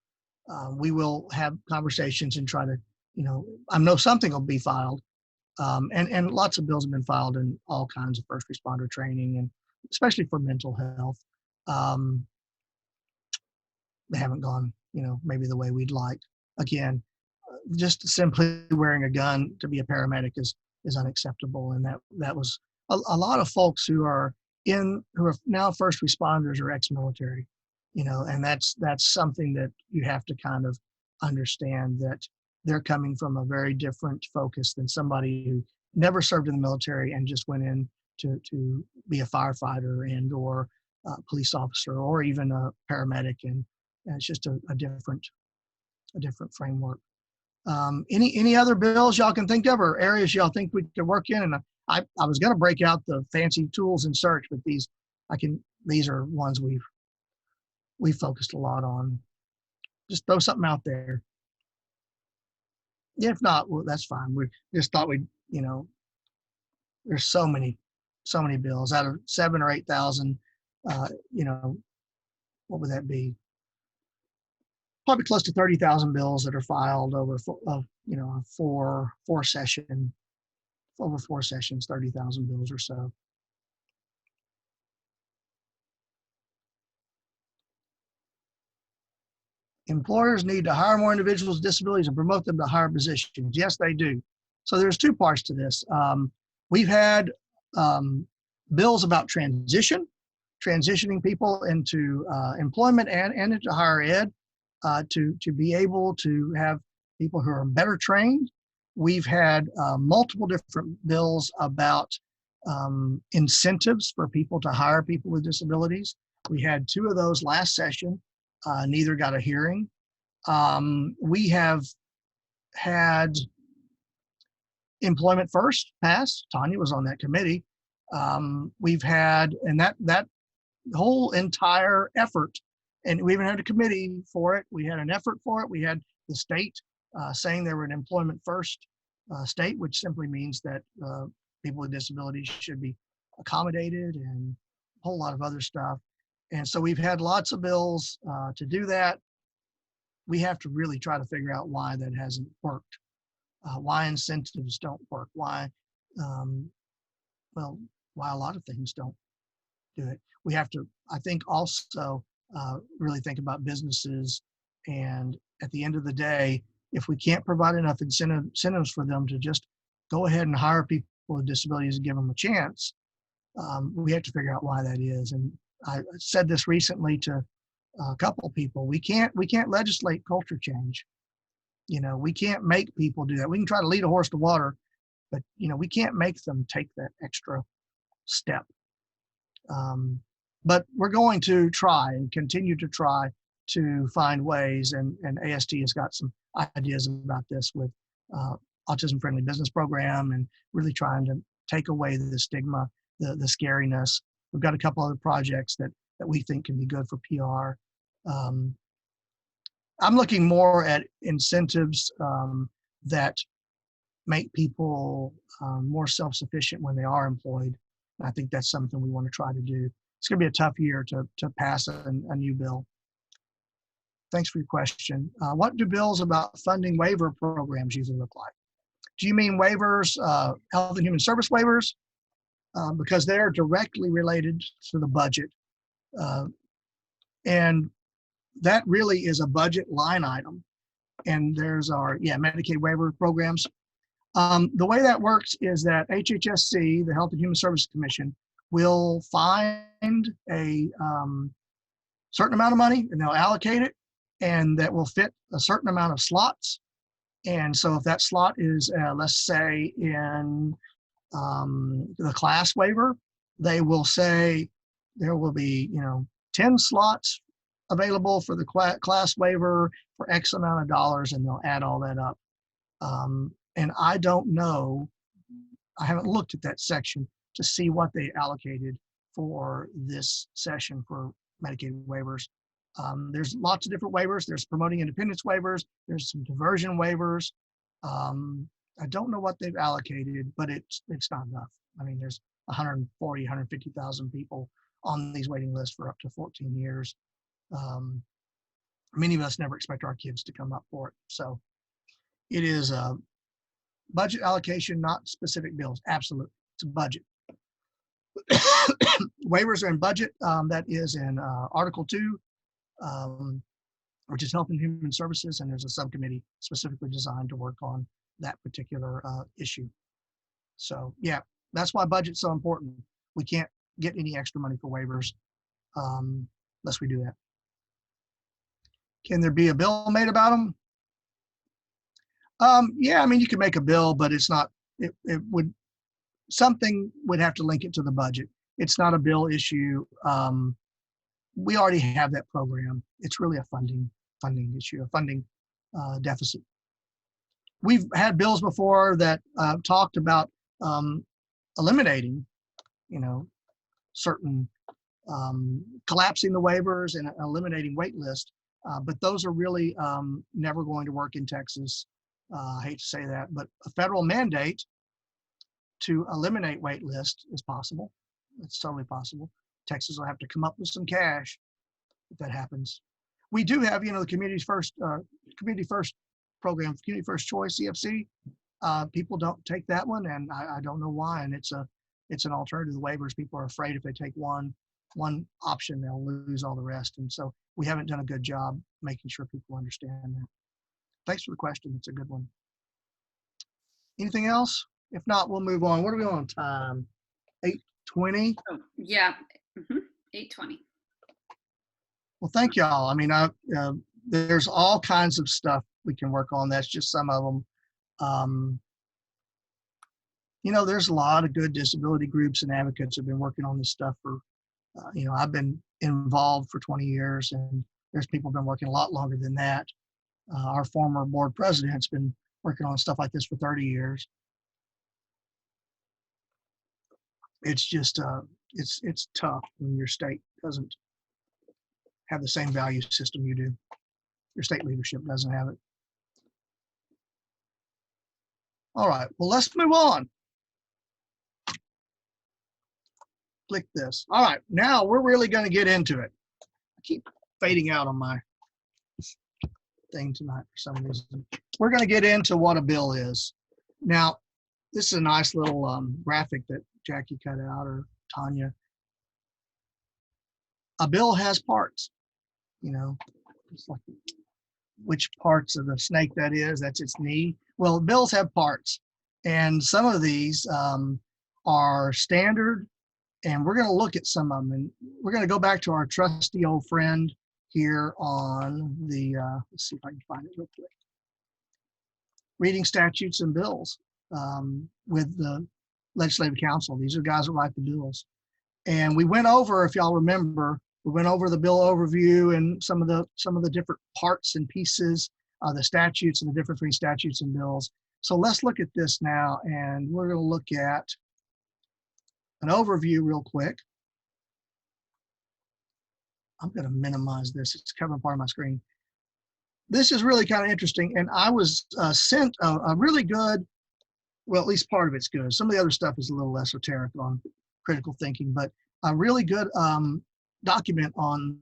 Speaker 1: We will have conversations and try to, I know something will be filed. And lots of bills have been filed in all kinds of first responder training, and especially for mental health. They haven't gone, maybe the way we'd like. Again, just simply wearing a gun to be a paramedic is unacceptable. And that was a lot of folks who are now first responders or ex-military, and that's something that you have to kind of understand, that they're coming from a very different focus than somebody who never served in the military and just went in to be a firefighter and or a police officer or even a paramedic. And it's just a different framework. Any other bills y'all can think of or areas y'all think we could work in? And I was going to break out the fancy tools and search, but these are ones we've focused a lot on. Just throw something out there. If not, well, that's fine. We just thought there's so many bills out of 7,000 or 8,000. What would that be? Probably close to 30,000 bills that are filed over four sessions, 30,000 bills or so. Employers need to hire more individuals with disabilities and promote them to higher positions. Yes, they do. So there's two parts to this. We've had bills about transitioning people into employment and into higher ed to be able to have people who are better trained. We've had multiple different bills about incentives for people to hire people with disabilities. We had two of those last session. Neither got a hearing. We have had Employment First pass. Tanya was on that committee. We've had, and that whole entire effort, and we even had a committee for it. We had an effort for it. We had the state saying they were an Employment First state, which simply means that people with disabilities should be accommodated and a whole lot of other stuff. And so we've had lots of bills to do that. We have to really try to figure out why that hasn't worked, why incentives don't work, why a lot of things don't do it. We have to, I think, also really think about businesses. And at the end of the day, if we can't provide enough incentives for them to just go ahead and hire people with disabilities and give them a chance, We have to figure out why that is. And I said this recently to a couple of people. We can't legislate culture change. We can't make people do that. We can try to lead a horse to water, but we can't make them take that extra step. But we're going to try and continue to try to find ways, and AST has got some ideas about this with Autism Friendly Business Program, and really trying to take away the stigma, the scariness. We've got a couple other projects that we think can be good for PR. I'm looking more at incentives that make people more self-sufficient when they are employed. I think that's something we want to try to do. It's going to be a tough year to pass a new bill. Thanks for your question. What do bills about funding waiver programs usually look like? Do you mean waivers, Health and Human Service waivers? Because they're directly related to the budget. And that really is a budget line item. And there's our, Medicaid waiver programs. The way that works is that HHSC, the Health and Human Services Commission, will find a certain amount of money, and they'll allocate it, and that will fit a certain amount of slots. And so if that slot is, let's say, in the class waiver, they will say there will be 10 slots available for the class waiver for X amount of dollars, and they'll add all that up. And I don't know, I haven't looked at that section to see what they allocated for this session for Medicaid waivers. There's lots of different waivers. There's promoting independence waivers. There's some diversion waivers. I don't know what they've allocated, but it's not enough. I mean, there's 140, 150,000 people on these waiting lists for up to 14 years. Many of us never expect our kids to come up for it. So it is a budget allocation, not specific bills. Absolutely, it's a budget. Waivers are in budget. That is in Article 2, which is Health and Human Services, and there's a subcommittee specifically designed to work on that particular issue. So yeah, that's why budget's so important. We can't get any extra money for waivers unless we do that. Can there be a bill made about them? Yeah, I mean, you can make a bill, but it's not, something would have to link it to the budget. It's not a bill issue. We already have that program. It's really a funding issue, a funding deficit. We've had bills before that talked about eliminating, certain, collapsing the waivers and eliminating wait list. But those are really never going to work in Texas. I hate to say that, but a federal mandate to eliminate wait list is possible. It's totally possible. Texas will have to come up with some cash if that happens. We do have, the Community First program, Community First Choice, CFC. People don't take that one, and I don't know why. And it's an alternative to waivers. People are afraid if they take one option, they'll lose all the rest. And so we haven't done a good job making sure people understand that. Thanks for the question. It's a good one. Anything else? If not, we'll move on. What are we on time? 8:20?
Speaker 2: Oh, yeah. 8:20.
Speaker 1: Well, thank y'all. I mean, there's all kinds of stuff we can work on. That's just some of them. There's a lot of good disability groups and advocates have been working on this stuff for, I've been involved for 20 years, and there's people who've been working a lot longer than that. Our former board president's been working on stuff like this for 30 years. It's just, it's tough when your state doesn't have the same value system you do. Your state leadership doesn't have it. All right, well, let's move on. Click this. All right, now we're really going to get into it. I keep fading out on my thing tonight for some reason. We're going to get into what a bill is. Now, this is a nice little graphic that Jackie cut out, or Tanya. A bill has parts, it's like which parts of the snake that is, that's its knee. Well, bills have parts, and some of these are standard And we're going to look at some of them. And we're going to go back to our trusty old friend here on the, let's see if I can find it real quick. Reading statutes and bills with the Legislative Council. These are guys that write the bills. And we went over, if y'all remember, we went over the bill overview and some of the different parts and pieces, the statutes and the difference between statutes and bills. So let's look at this now, and we're going to look at an overview real quick. I'm going to minimize this. It's covering part of my screen. This is really kind of interesting, and I was sent a really good, well, at least part of it's good. Some of the other stuff is a little esoteric on critical thinking, but a really good document on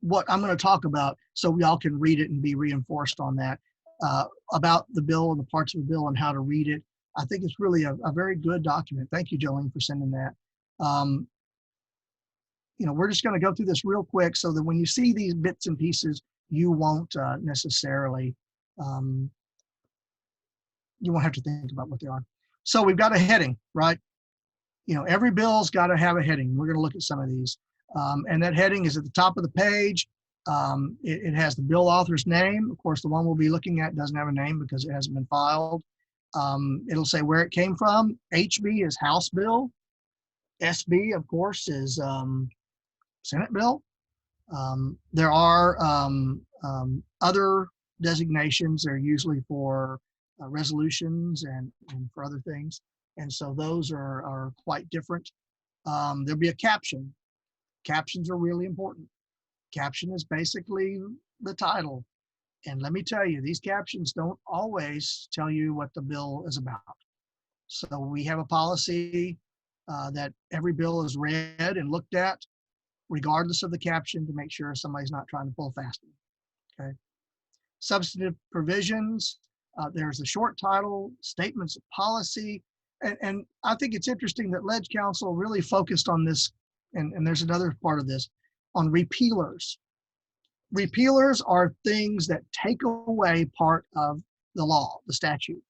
Speaker 1: what I'm going to talk about, so y'all can read it and be reinforced on that, about the bill and the parts of the bill and how to read it. I think it's really a very good document. Thank you, Jolene, for sending that. You know, we're just going to go through this real quick so that when you see these bits and pieces, you won't necessarily, you won't have to think about what they are. So we've got a heading, right? You know, every bill's got to have a heading. We're going to look at some of these. And that heading is at the top of the page. It has the bill author's name. Of course, the one we'll be looking at doesn't have a name because it hasn't been filed. It'll say where it came from. HB is House bill. SB, of course, is Senate bill. There are other designations. They're usually for resolutions and for other things. And so those are quite different. There'll be a caption. Captions are really important. Caption is basically the title. And let me tell you, these captions don't always tell you what the bill is about. So we have a policy that every bill is read and looked at, regardless of the caption, to make sure somebody's not trying to pull fast. Okay. Substantive provisions. There's a short title, statements of policy. And I think it's interesting that Leg Council really focused on this, and there's another part of this, on repealers. Repealers are things that take away part of the law, the statute.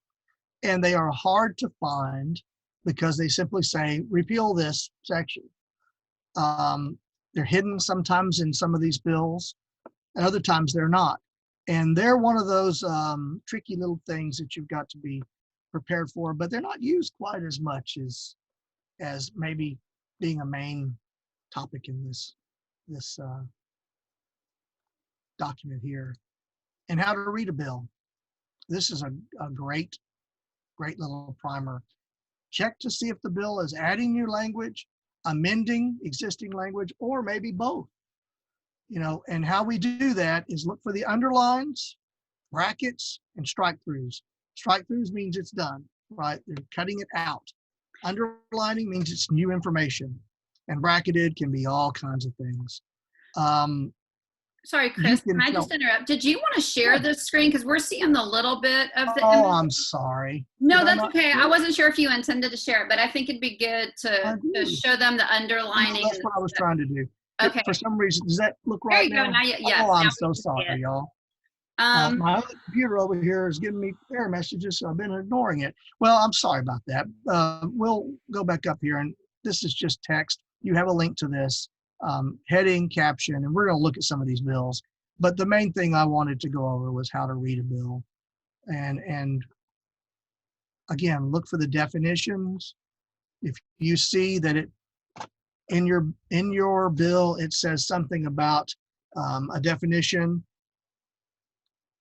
Speaker 1: And they are hard to find because they simply say, repeal this section. They're hidden sometimes in some of these bills, and other times they're not. And they're one of those tricky little things that you've got to be prepared for, but they're not used quite as much as maybe being a main topic in this document here. And how to read a bill. This is a great little primer. Check to see if the bill is adding new language, amending existing language, or maybe both. You know, and how we do that is look for the underlines, brackets, and strike-throughs. Strike-throughs means it's done, right? They're cutting it out. Underlining means it's new information. And bracketed can be all kinds of things.
Speaker 2: Sorry, Chris, can I just interrupt? Did you want to share the screen? Because we're seeing a little bit of the image.
Speaker 1: I'm sorry.
Speaker 2: No, that's okay. I wasn't sure if you intended to share it, but I think it'd be good to show them the underlining.
Speaker 1: That's what I was trying to do.
Speaker 2: Okay.
Speaker 1: For some reason, does that look right now?
Speaker 2: There you go. Yes.
Speaker 1: Oh, I'm so sorry, y'all. My other computer over here is giving me error messages, so I've been ignoring it. Well, I'm sorry about that. We'll go back up here, and this is just text. You have a link to this. Heading, caption, and we're going to look at some of these bills. But the main thing I wanted to go over was how to read a bill. And again, look for the definitions. If you see that it in your bill, it says something about a definition,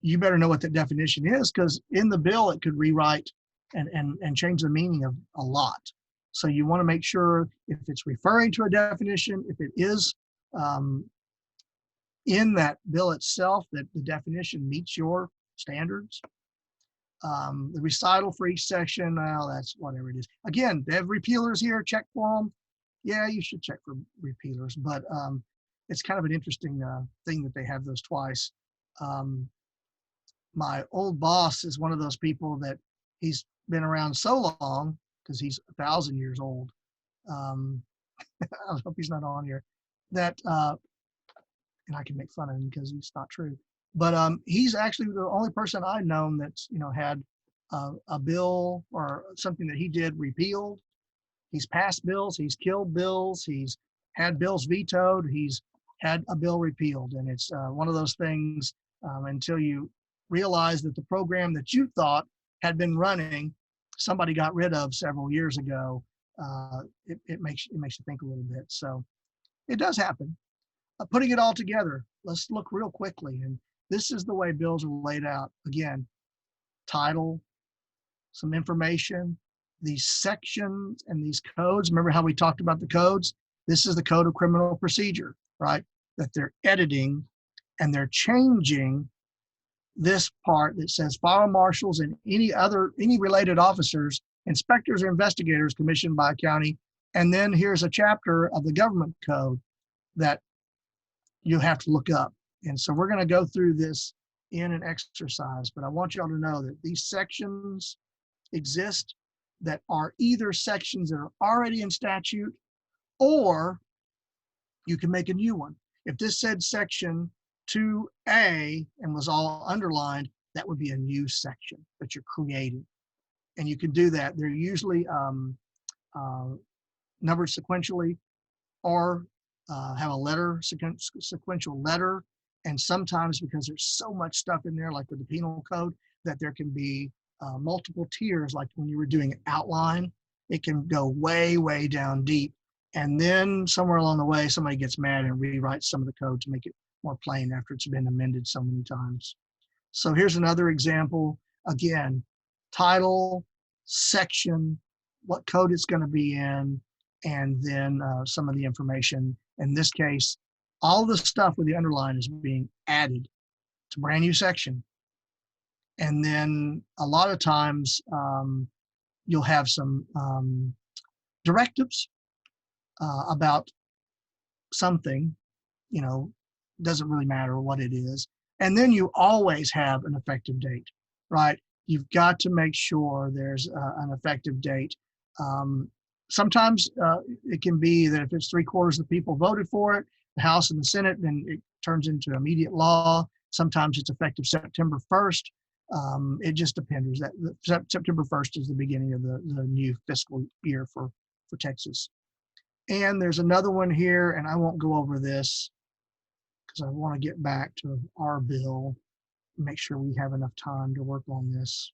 Speaker 1: you better know what that definition is, because in the bill, it could rewrite and change the meaning of a lot. So you want to make sure if it's referring to a definition, if it is in that bill itself, that the definition meets your standards. The recital for each section, well, that's whatever it is. Again, they have repealers here, check for them. Yeah, you should check for repealers, but it's kind of an interesting thing that they have those twice. My old boss is one of those people that he's been around so long, because he's 1,000 years old. I hope he's not on here. That, and I can make fun of him because it's not true. But he's actually the only person I've known that's had a bill or something that he did repealed. He's passed bills, he's killed bills, he's had bills vetoed, he's had a bill repealed. And it's one of those things until you realize that the program that you thought had been running, somebody got rid of several years ago. It makes you think a little bit. So it does happen. Putting it all together, let's look real quickly. And this is the way bills are laid out. Again, title, some information, these sections and these codes. Remember how we talked about the codes? This is the Code of Criminal Procedure, right? That they're editing and they're changing this part that says fire marshals and any related officers, inspectors or investigators commissioned by a county. And then here's a chapter of the government code that you have to look up. And so we're going to go through this in an exercise, but I want y'all to know that these sections exist that are either sections that are already in statute, or you can make a new one. If this said section 2A and was all underlined, that would be a new section that you're creating. And you can do that. They're usually numbered sequentially, or have a letter, sequential letter. And sometimes, because there's so much stuff in there, like with the penal code, that there can be multiple tiers. Like when you were doing an outline, it can go way, way down deep. And then somewhere along the way, somebody gets mad and rewrites some of the code to make it more plain after it's been amended so many times. So here's another example. Again, title, section, what code it's going to be in, and then some of the information. In this case, all the stuff with the underline is being added to a brand new section. And then a lot of times you'll have some directives about something, doesn't really matter what it is. And then you always have an effective date, right? You've got to make sure there's an effective date. Sometimes it can be that if it's 3/4 of the people voted for it, the House and the Senate, then it turns into immediate law. Sometimes it's effective September 1st. It just depends. September 1st is the beginning of the new fiscal year for Texas. And there's another one here, and I won't go over this because I want to get back to our bill, make sure we have enough time to work on this.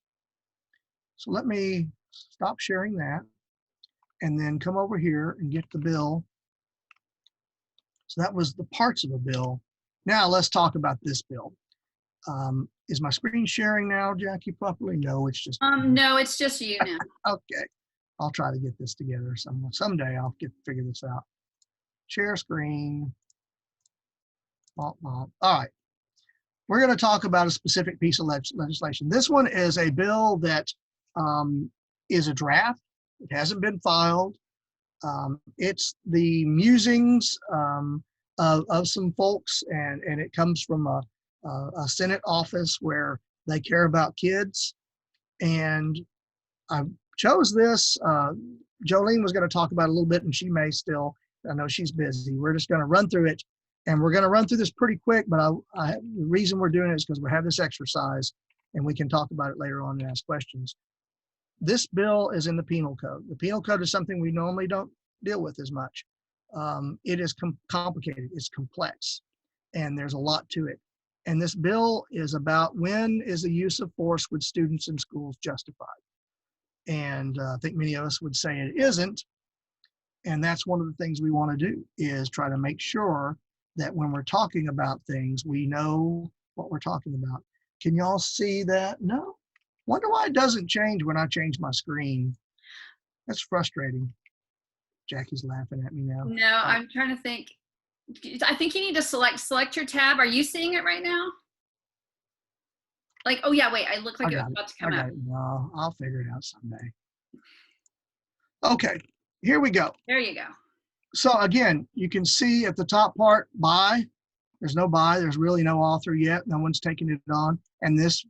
Speaker 1: So let me stop sharing that and then come over here and get the bill. So that was the parts of a bill. Now let's talk about this bill. Is my screen sharing now, Jackie, properly? No, it's just
Speaker 2: no, it's just you now.
Speaker 1: Okay, I'll try to get this together someday. I'll figure this out. Share screen. All right, we're going to talk about a specific piece of legislation. This one is a bill that is a draft. It hasn't been filed. It's the musings of some folks, and it comes from a Senate office where they care about kids. And I chose this. Jolene was going to talk about it a little bit, and she may still. I know she's busy. We're just going to run through it, and we're going to run through this pretty quick. But the reason we're doing it is because we have this exercise, and we can talk about it later on and ask questions. This bill is in the penal code. The penal code is something we normally don't deal with as much. It is complicated. It's complex, and there's a lot to it. And this bill is about when is the use of force with students in schools justified. And I think many of us would say it isn't. And that's one of the things we want to do, is try to make sure that when we're talking about things, we know what we're talking about. Can y'all see that? No. Wonder why it doesn't change when I change my screen. That's frustrating. Jackie's laughing at me now.
Speaker 2: No, I'm trying to think. I think you need to select your tab. Are you seeing it right now? Like, oh yeah, wait, I look like it was about to come up.
Speaker 1: No, I'll figure it out someday. Okay, here we go.
Speaker 2: There you go.
Speaker 1: So again, you can see at the top part, by. There's no by, there's really no author yet. No one's taken it on. And this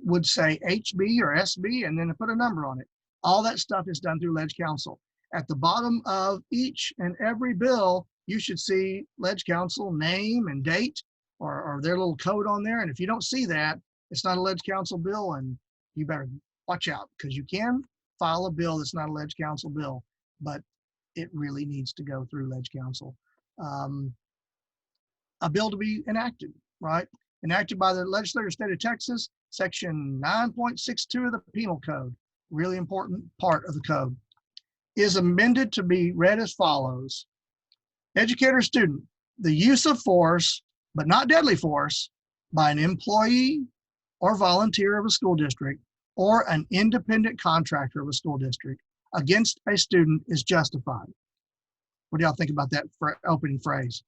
Speaker 1: would say HB or SB, and then put a number on it. All that stuff is done through Leg Counsel. At the bottom of each and every bill, you should see Leg Counsel name and date, or their little code on there. And if you don't see that, it's not a Leg Counsel bill, and you better watch out, because you can file a bill that's not a Leg Counsel bill. but it really needs to go through Leg Council. A bill to be enacted, right? Enacted by the Legislature of the State of Texas, Section 9.62 of the Penal Code, really important part of the code, is amended to be read as follows. Educator student, the use of force, but not deadly force, by an employee or volunteer of a school district or an independent contractor of a school district against a student is justified. What do y'all think about that opening phrase?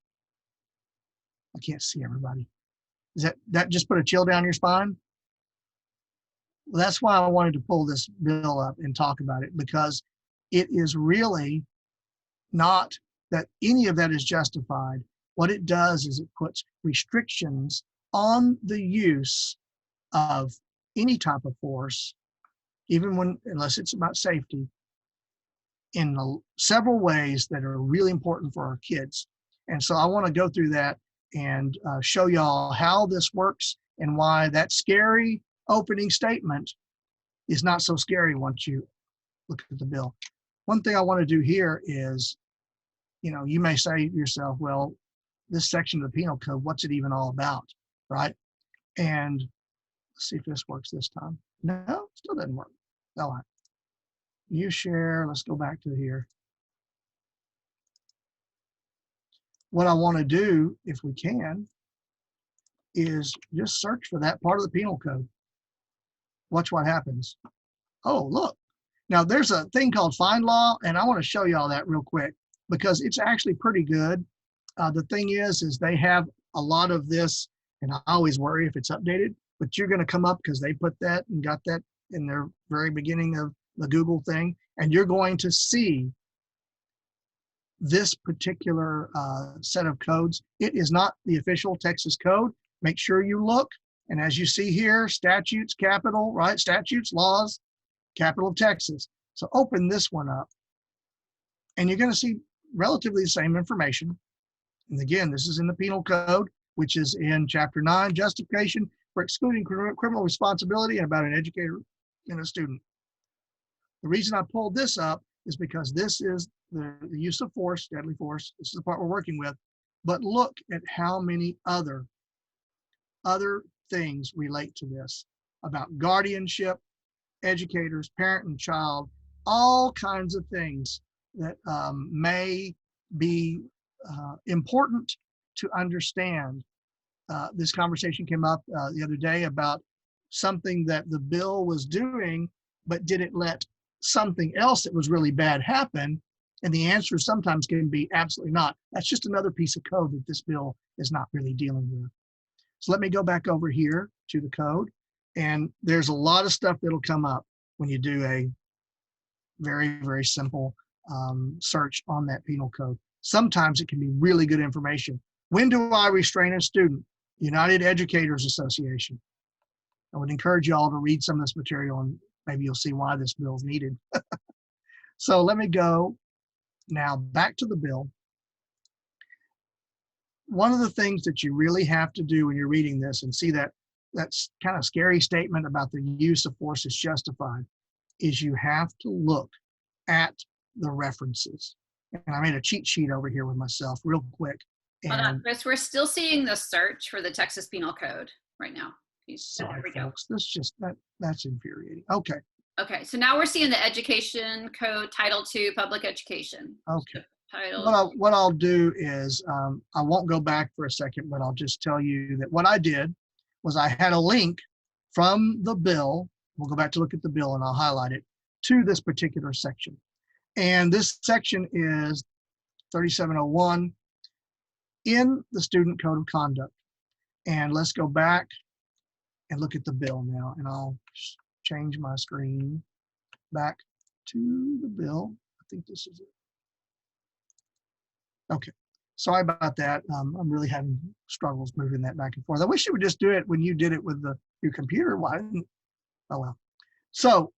Speaker 1: I can't see everybody. Is that just put a chill down your spine? Well, that's why I wanted to pull this bill up and talk about it, because it is really not that any of that is justified. What it does is it puts restrictions on the use of any type of force, unless it's about safety, in several ways that are really important for our kids. And so I want to go through that and show y'all how this works and why that scary opening statement is not so scary once you look at the bill. One thing I want to do here is, you may say to yourself, well, this section of the penal code, what's it even all about, right? And let's see if this works this time. No, still doesn't work. All right. You share, let's go back to here. What I want to do, if we can, is just search for that part of the penal code. Watch what happens. Oh, look. Now there's a thing called find law, and I want to show you all that real quick because it's actually pretty good. The thing is they have a lot of this, and I always worry if it's updated, but you're going to come up because they put that and got that in their very beginning of the Google thing, and you're going to see this particular set of codes. It is not the official Texas code. Make sure you look, and as you see here, statutes, capital, right? Statutes, laws, capital of Texas. So open this one up, and you're going to see relatively the same information. And again, this is in the penal code, which is in chapter 9, justification for excluding criminal responsibility, and about an educator and a student. The reason I pulled this up is because this is the use of force, deadly force. This is the part we're working with. But look at how many other things relate to this about guardianship, educators, parent and child, all kinds of things that may be important to understand. This conversation came up the other day about something that the bill was doing, but did it let something else that was really bad happen? And the answer sometimes can be absolutely not. That's just another piece of code that this bill is not really dealing with. So let me go back over here to the code. And there's a lot of stuff that'll come up when you do a very, very simple search on that penal code. Sometimes it can be really good information. When do I restrain a student? United Educators Association. I would encourage you all to read some of this material, and maybe you'll see why this bill is needed. So let me go now back to the bill. One of the things that you really have to do when you're reading this and see that's kind of scary statement about the use of force is justified is you have to look at the references. And I made a cheat sheet over here with myself real quick.
Speaker 2: Hold on, Chris, we're still seeing the search for the Texas Penal Code right now.
Speaker 1: Sorry, there we go. That's infuriating. Okay.
Speaker 2: Okay, so now we're seeing the Education Code, Title II, Public Education.
Speaker 1: Okay. What I'll do is, I won't go back for a second, but I'll just tell you that what I did was I had a link from the bill. We'll go back to look at the bill and I'll highlight it to this particular section. And this section is 3701 in the Student Code of Conduct. And let's go back and look at the bill now. And I'll change my screen back to the bill. I think this is it. Okay, sorry about that. I'm really having struggles moving that back and forth. I wish you would just do it when you did it with your computer. Why didn't? Oh well. So,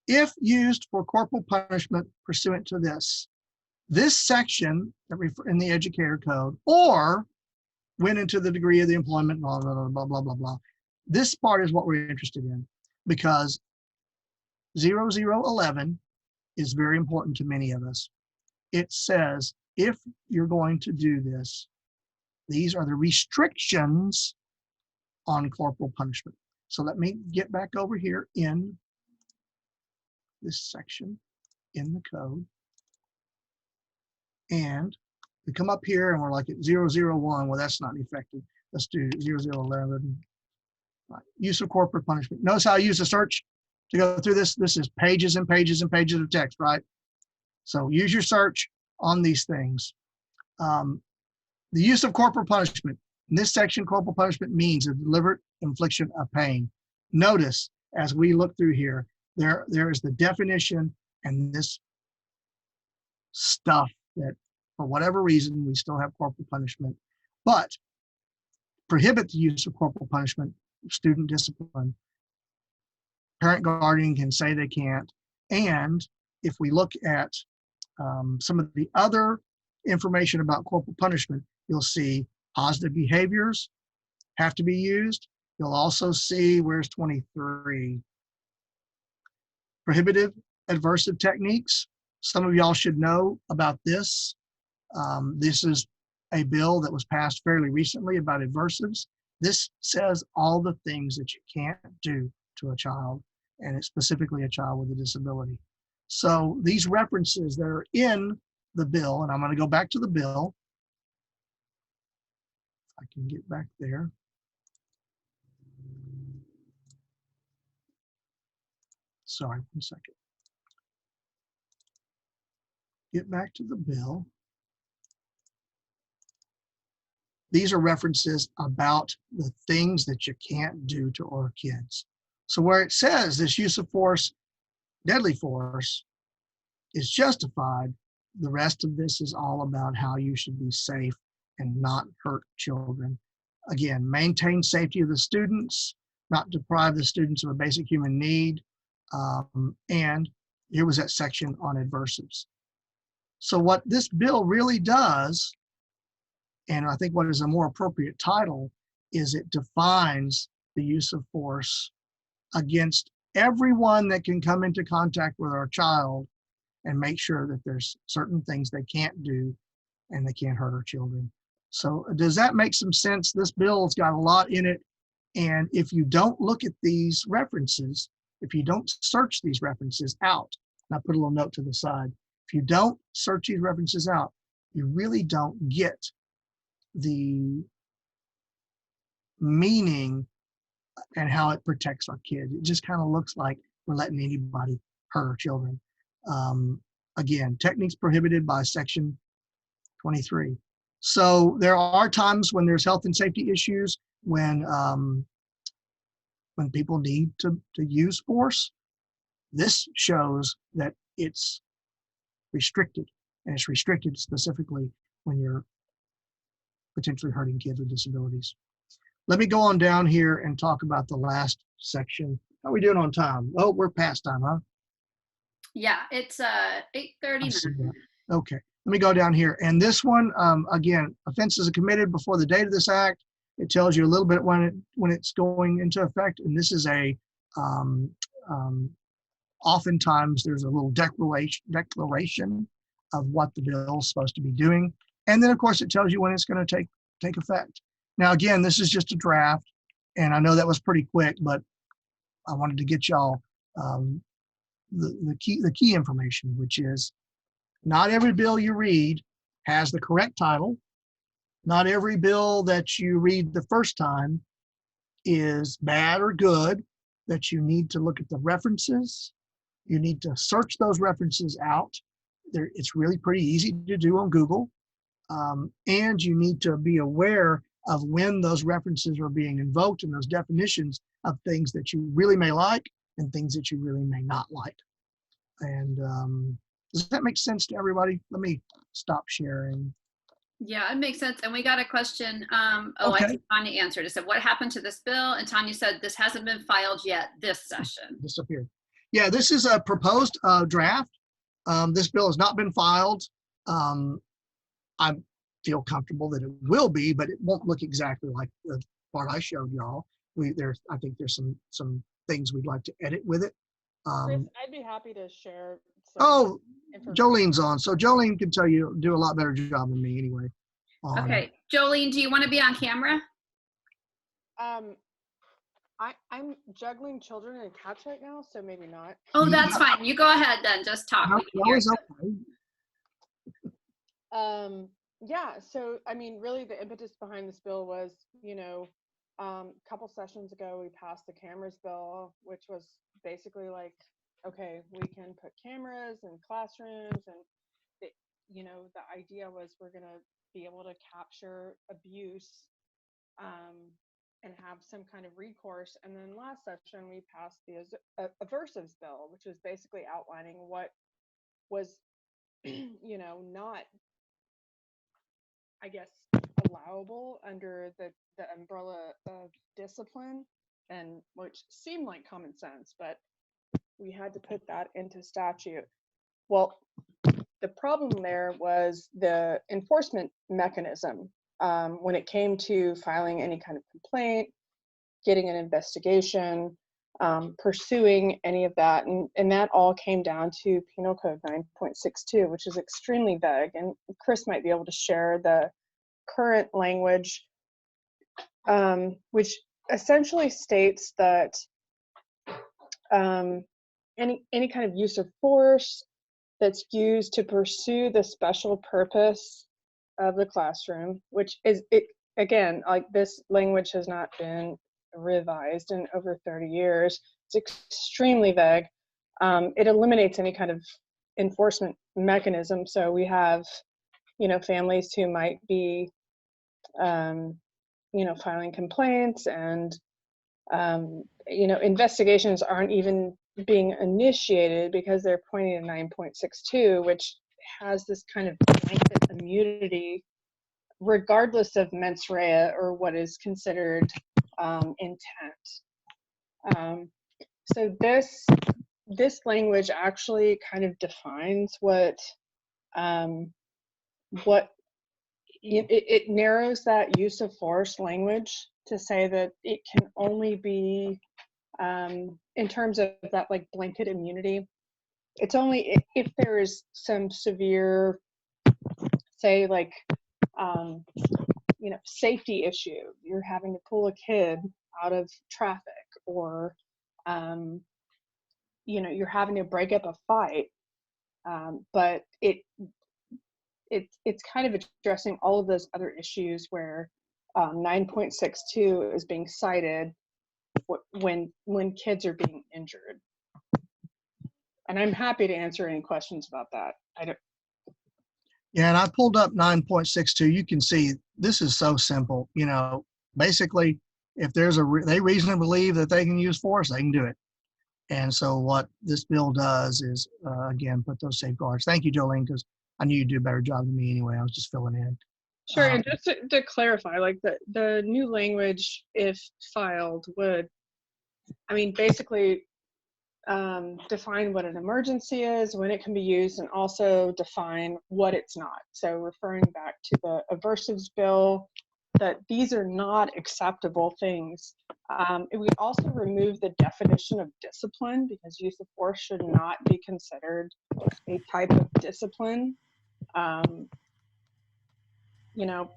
Speaker 1: if used for corporal punishment pursuant to this section in the Educator Code, or went into the degree of the employment, blah, blah, blah, blah, blah, blah. This part is what we're interested in, because 0011 is very important to many of us. It says, if you're going to do this, these are the restrictions on corporal punishment. So let me get back over here in this section in the code. And we come up here and we're like at 001. Well, that's not effective. Let's do 0011. Right. Use of corporate punishment. Notice how I use the search to go through this. This is pages and pages and pages of text, right? So use your search on these things. The use of corporal punishment. In this section, corporal punishment means a deliberate infliction of pain. Notice as we look through here, there is the definition and this stuff that for whatever reason we still have corporal punishment, but prohibit the use of corporal punishment, student discipline. Parent guardian can say they can't. And if we look at some of the other information about corporal punishment, you'll see positive behaviors have to be used. You'll also see, where's 23? Prohibitive adversive techniques. Some of y'all should know about this. This is a bill that was passed fairly recently about adversives. This says all the things that you can't do to a child, and it's specifically a child with a disability. So these references that are in the bill, and I'm going to go back to the bill. I can get back there. Sorry, 1 second. Get back to the bill. These are references about the things that you can't do to our kids. So where it says this use of force, deadly force, is justified, the rest of this is all about how you should be safe and not hurt children. Again, maintain safety of the students, not deprive the students of a basic human need. And here was that section on adversives. So what this bill really does, and I think what is a more appropriate title, is it defines the use of force against everyone that can come into contact with our child and make sure that there's certain things they can't do and they can't hurt our children. So does that make some sense? This bill's got a lot in it. And if you don't look at these references, if you don't search these references out, and I put a little note to the side, if you don't search these references out, you really don't get the meaning and how it protects our kids. It just kind of looks like we're letting anybody hurt our children. Again, techniques prohibited by section 23. So there are times when there's health and safety issues, when people need to use force. This shows that it's restricted, and it's restricted specifically when you're potentially hurting kids with disabilities. Let me go on down here and talk about the last section. How are we doing on time? Oh, we're past time, huh?
Speaker 2: Yeah, it's 8:39.
Speaker 1: Okay, let me go down here. And this one, again, offenses are committed before the date of this act. It tells you a little bit when it's going into effect. And this is a, oftentimes there's a little declaration of what the bill is supposed to be doing. And then of course it tells you when it's going to take effect. Now, again, this is just a draft, and I know that was pretty quick, but I wanted to get y'all the key information, which is not every bill you read has the correct title. Not every bill that you read the first time is bad or good, that you need to look at the references. You need to search those references out. It's really pretty easy to do on Google. And you need to be aware of when those references are being invoked and those definitions of things that you really may like and things that you really may not like. And does that make sense to everybody? Let me stop sharing.
Speaker 2: Yeah, it makes sense. And we got a question.
Speaker 1: Okay.
Speaker 2: I think Tanya answered. It said, what happened to this bill? And Tanya said, this hasn't been filed yet this session.
Speaker 1: Disappeared. Yeah, this is a proposed draft. This bill has not been filed. I feel comfortable that it will be, but it won't look exactly like the part I showed y'all. I think there's some things we'd like to edit with it.
Speaker 3: Chris, I'd be happy to share some
Speaker 1: Oh,
Speaker 3: information.
Speaker 1: Jolene's on. So Jolene can tell you, do a lot better job than me anyway.
Speaker 2: Okay, Jolene, do you want to be on camera?
Speaker 3: I'm juggling children and cats right now, so maybe not.
Speaker 2: Oh, that's fine. You go ahead then. Just talk. We can hear
Speaker 1: Always
Speaker 2: you.
Speaker 1: okay.
Speaker 3: Yeah, so I mean, really the impetus behind this bill was, a couple sessions ago, we passed the cameras bill, which was basically like, okay, we can put cameras in classrooms, and the idea was we're going to be able to capture abuse and have some kind of recourse. And then last session, we passed the aversives bill, which was basically outlining what was, not, I guess, allowable under the umbrella of discipline, and which seemed like common sense, but we had to put that into statute. Well, the problem there was the enforcement mechanism. When it came to filing any kind of complaint, getting an investigation, pursuing any of that, and that all came down to Penal Code 9.62, which is extremely vague. And Chris might be able to share the current language, which essentially states that any kind of use of force that's used to pursue the special purpose of the classroom, which is, it again, like, this language has not been revised in over 30 years. It's extremely vague. It eliminates any kind of enforcement mechanism. So we have, families who might be, filing complaints, and, investigations aren't even being initiated because they're pointing to 9.62, which has this kind of blanket immunity regardless of mens rea or what is considered intent. So this language actually kind of defines it narrows that use of force language to say that it can only be in terms of that, like, blanket immunity. It's only if there is some severe, say, like, safety issue. You're having to pull a kid out of traffic, or you're having to break up a fight. But it's kind of addressing all of those other issues where 9.62 is being cited when kids are being injured. And I'm happy to answer any questions about that.
Speaker 1: Yeah, and I pulled up 9.62. You can see this is so simple. Basically, if there's they reasonably believe that they can use force, they can do it. And so what this bill does is, again, put those safeguards. Thank you, Jolene, because I knew you'd do a better job than me anyway. I was just filling in.
Speaker 3: Sure, and just to clarify, like, the new language, if filed, would, basically define what an emergency is, when it can be used, and also define what it's not. So referring back to the aversives bill, that these are not acceptable things. It would also remove the definition of discipline, because use of force should not be considered a type of discipline.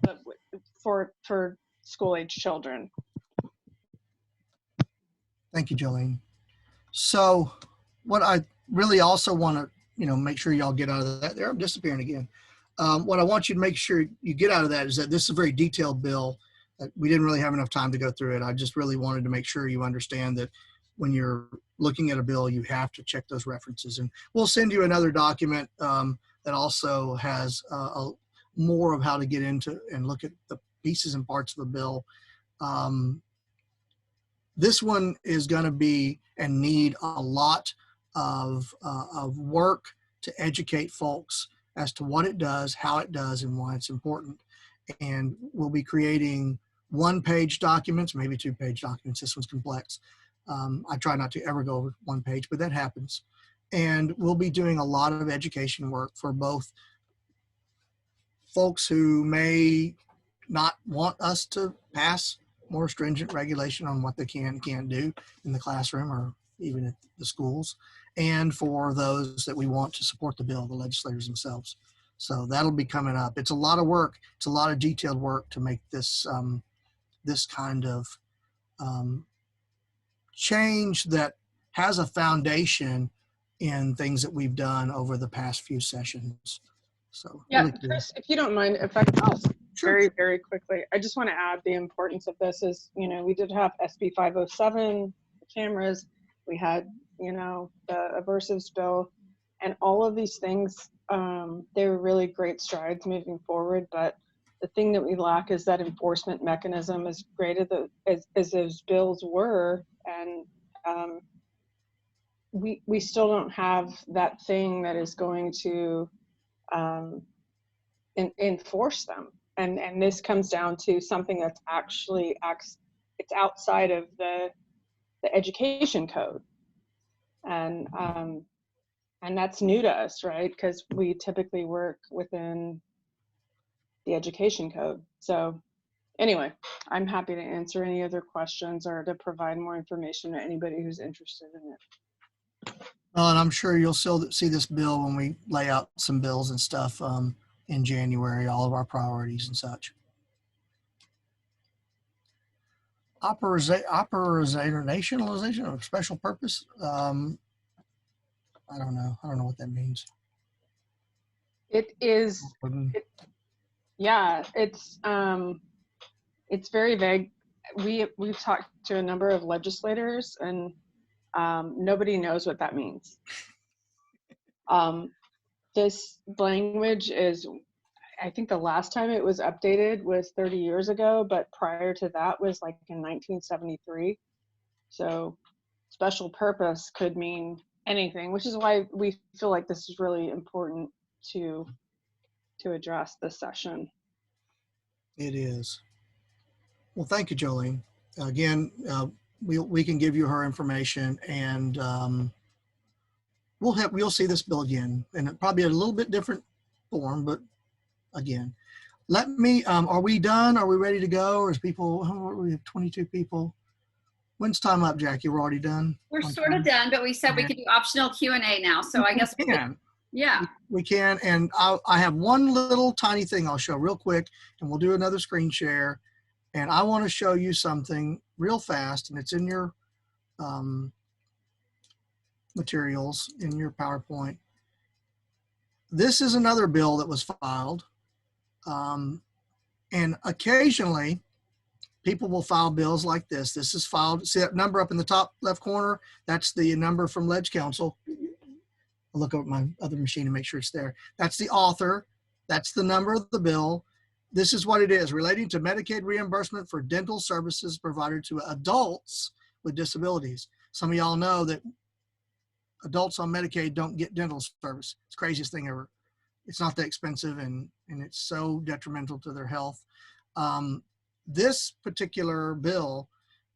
Speaker 3: But for school-age children.
Speaker 1: Thank you, Jolene. So what I really also want to, make sure y'all get out of that. There, I'm disappearing again. What I want you to make sure you get out of that is that this is a very detailed bill. We didn't really have enough time to go through it. I just really wanted to make sure you understand that when you're looking at a bill, you have to check those references. And we'll send you another document that also has more of how to get into and look at the pieces and parts of the bill. This one is going to be and need a lot of work to educate folks as to what it does, how it does, and why it's important. And we'll be creating one-page documents, maybe two-page documents. This one's complex. I try not to ever go over one page, but that happens. And we'll be doing a lot of education work for both folks who may not want us to pass more stringent regulation on what they can and can't do in the classroom, or even at the schools, and for those that we want to support the bill, the legislators themselves. So that'll be coming up. It's a lot of work. It's a lot of detailed work to make this this kind of change that has a foundation in things that we've done over the past few sessions. So
Speaker 3: Yeah,
Speaker 1: really cool.
Speaker 3: Chris, if you don't mind, if I could just
Speaker 1: Sure.
Speaker 3: very, very quickly, I just want to add the importance of this is, you know, we did have SB 507, the cameras, we had, you know, the aversives bill, and all of these things, they were really great strides moving forward, but the thing that we lack is that enforcement mechanism as great as those bills were, and we still don't have that thing that is going to enforce them. And this comes down to something that's actually it's outside of the education code, and that's new to us, right? Because we typically work within the education code. So anyway, I'm happy to answer any other questions or to provide more information to anybody who's interested in it.
Speaker 1: Well, and I'm sure you'll still see this bill when we lay out some bills and stuff in January, all of our priorities and such. Authorization, nationalization of special purpose. I don't know. I don't know what that means.
Speaker 3: It is, yeah, it's very vague. We've talked to a number of legislators, and nobody knows what that means. This language is, I think the last time it was updated was 30 years ago, but prior to that was like in 1973. So special purpose could mean anything, which is why we feel like this is really important to address this session.
Speaker 1: It is. Well, thank you, Jolene. Again, we can give you her information, and we'll see this bill again, and probably a little bit different form, but again, let me. Are we done? Are we ready to go? Or is people? We have 22 people. When's time up, Jackie? We're already done.
Speaker 2: We're sort of done, but we said we could do optional Q&A now, so I guess
Speaker 1: we can.
Speaker 2: Yeah.
Speaker 1: We can, and I have one little tiny thing I'll show real quick, and we'll do another screen share. And I want to show you something real fast, and it's in your materials, in your PowerPoint. This is another bill that was filed, and occasionally people will file bills like this. This is filed, see that number up in the top left corner? That's the number from Ledge Council. I'll look over my other machine and make sure it's there. That's the author. That's the number of the bill. This is what it is: relating to Medicaid reimbursement for dental services provided to adults with disabilities. Some of y'all know that adults on Medicaid don't get dental service. It's the craziest thing ever. It's not that expensive, and it's so detrimental to their health. This particular bill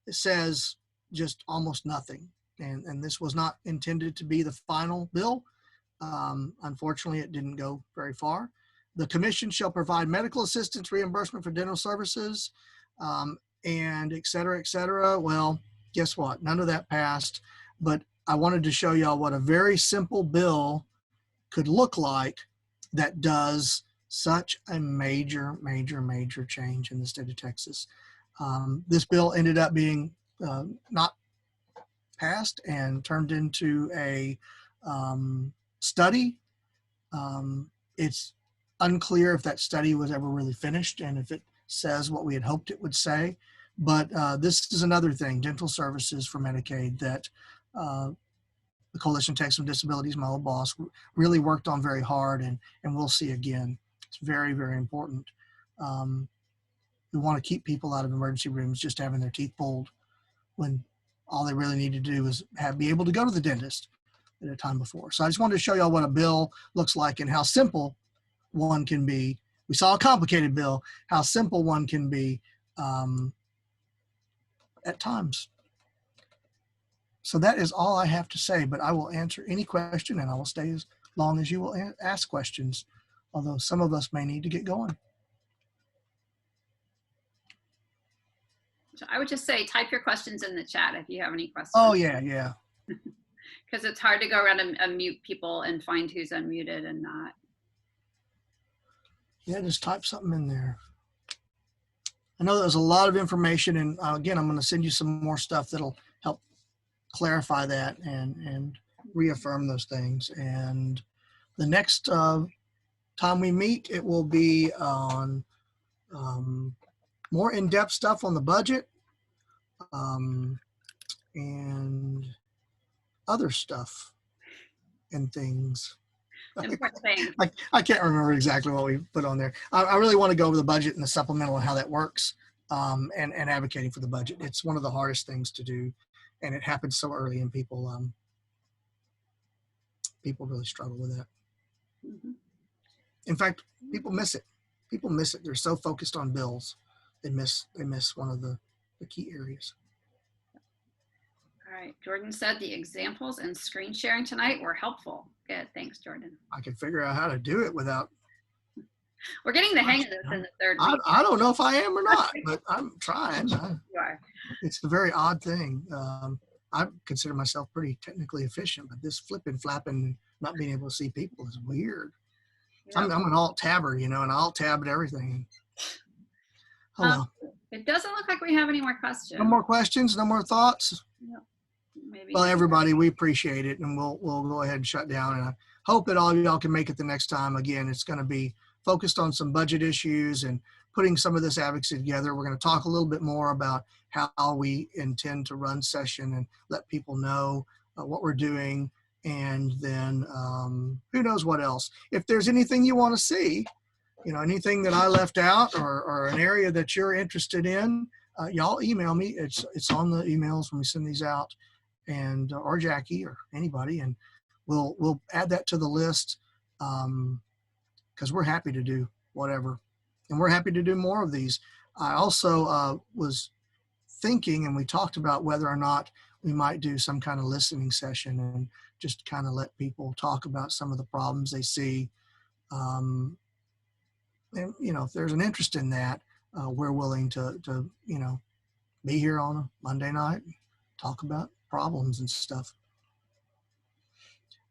Speaker 1: says just almost nothing. And this was not intended to be the final bill. Unfortunately, it didn't go very far. The commission shall provide medical assistance reimbursement for dental services, and et cetera, et cetera. Well, guess what? None of that passed. But I wanted to show y'all what a very simple bill could look like that does such a major, major, major change in the state of Texas. This bill ended up being not passed and turned into a study. It's unclear if that study was ever really finished and if it says what we had hoped it would say. But this is another thing, dental services for Medicaid, that the Coalition of Texas with Disabilities, my old boss, really worked on very hard, and we'll see again. It's very, very important. We want to keep people out of emergency rooms just having their teeth pulled when all they really need to do is be able to go to the dentist at a time before. So I just wanted to show y'all what a bill looks like and how simple one can be. We saw a complicated bill, how simple one can be at times. So that is all I have to say, but I will answer any question, and I will stay as long as you will ask questions, although some of us may need to get going.
Speaker 2: So I would just say type your questions in the chat if you have any questions.
Speaker 1: Oh, yeah, yeah.
Speaker 2: because it's hard to go around and unmute people and find who's unmuted and not.
Speaker 1: Yeah, just type something in there. I know there's a lot of information, and again, I'm going to send you some more stuff that'll help clarify that and reaffirm those things. And the next time we meet, it will be on more in-depth stuff on the budget and other stuff and things.
Speaker 2: Important things.
Speaker 1: I can't remember exactly what we put on there. I really want to go over the budget and the supplemental and how that works, and advocating for the budget. It's one of the hardest things to do, and it happens so early, and people really struggle with that.
Speaker 2: Mm-hmm.
Speaker 1: In fact, people miss it. People miss it. They're so focused on bills, they miss one of the key areas.
Speaker 2: All right, Jordan said the examples and screen sharing tonight were helpful. Good, thanks, Jordan.
Speaker 1: I could figure out how to do it without.
Speaker 2: We're getting the hang of this in the third week.
Speaker 1: I don't know if I am or not, but I'm trying.
Speaker 2: You are.
Speaker 1: It's a very odd thing. I consider myself pretty technically efficient, but this flipping, flapping, not being able to see people is weird. Yeah. I'm an alt tabber, and I alt tabbed everything. Oh, well.
Speaker 2: It doesn't look like we have any more questions.
Speaker 1: No more questions? No more thoughts?
Speaker 2: No. Maybe.
Speaker 1: Well, everybody, we appreciate it, and we'll go ahead and shut down. And I hope that all of y'all can make it the next time. Again, it's going to be focused on some budget issues and putting some of this advocacy together. We're going to talk a little bit more about how we intend to run session and let people know what we're doing. And then who knows what else. If there's anything you want to see, anything that I left out or an area that you're interested in, y'all email me. It's on the emails when we send these out, and or Jackie or anybody, and we'll add that to the list, because we're happy to do whatever, and we're happy to do more of these. I also was thinking, and we talked about whether or not we might do some kind of listening session and just kind of let people talk about some of the problems they see. And if there's an interest in that, we're willing to be here on a Monday night and talk about problems and stuff.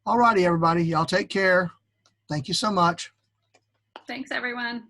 Speaker 1: All righty, everybody. Y'all take care. Thank you so much.
Speaker 2: Thanks, everyone.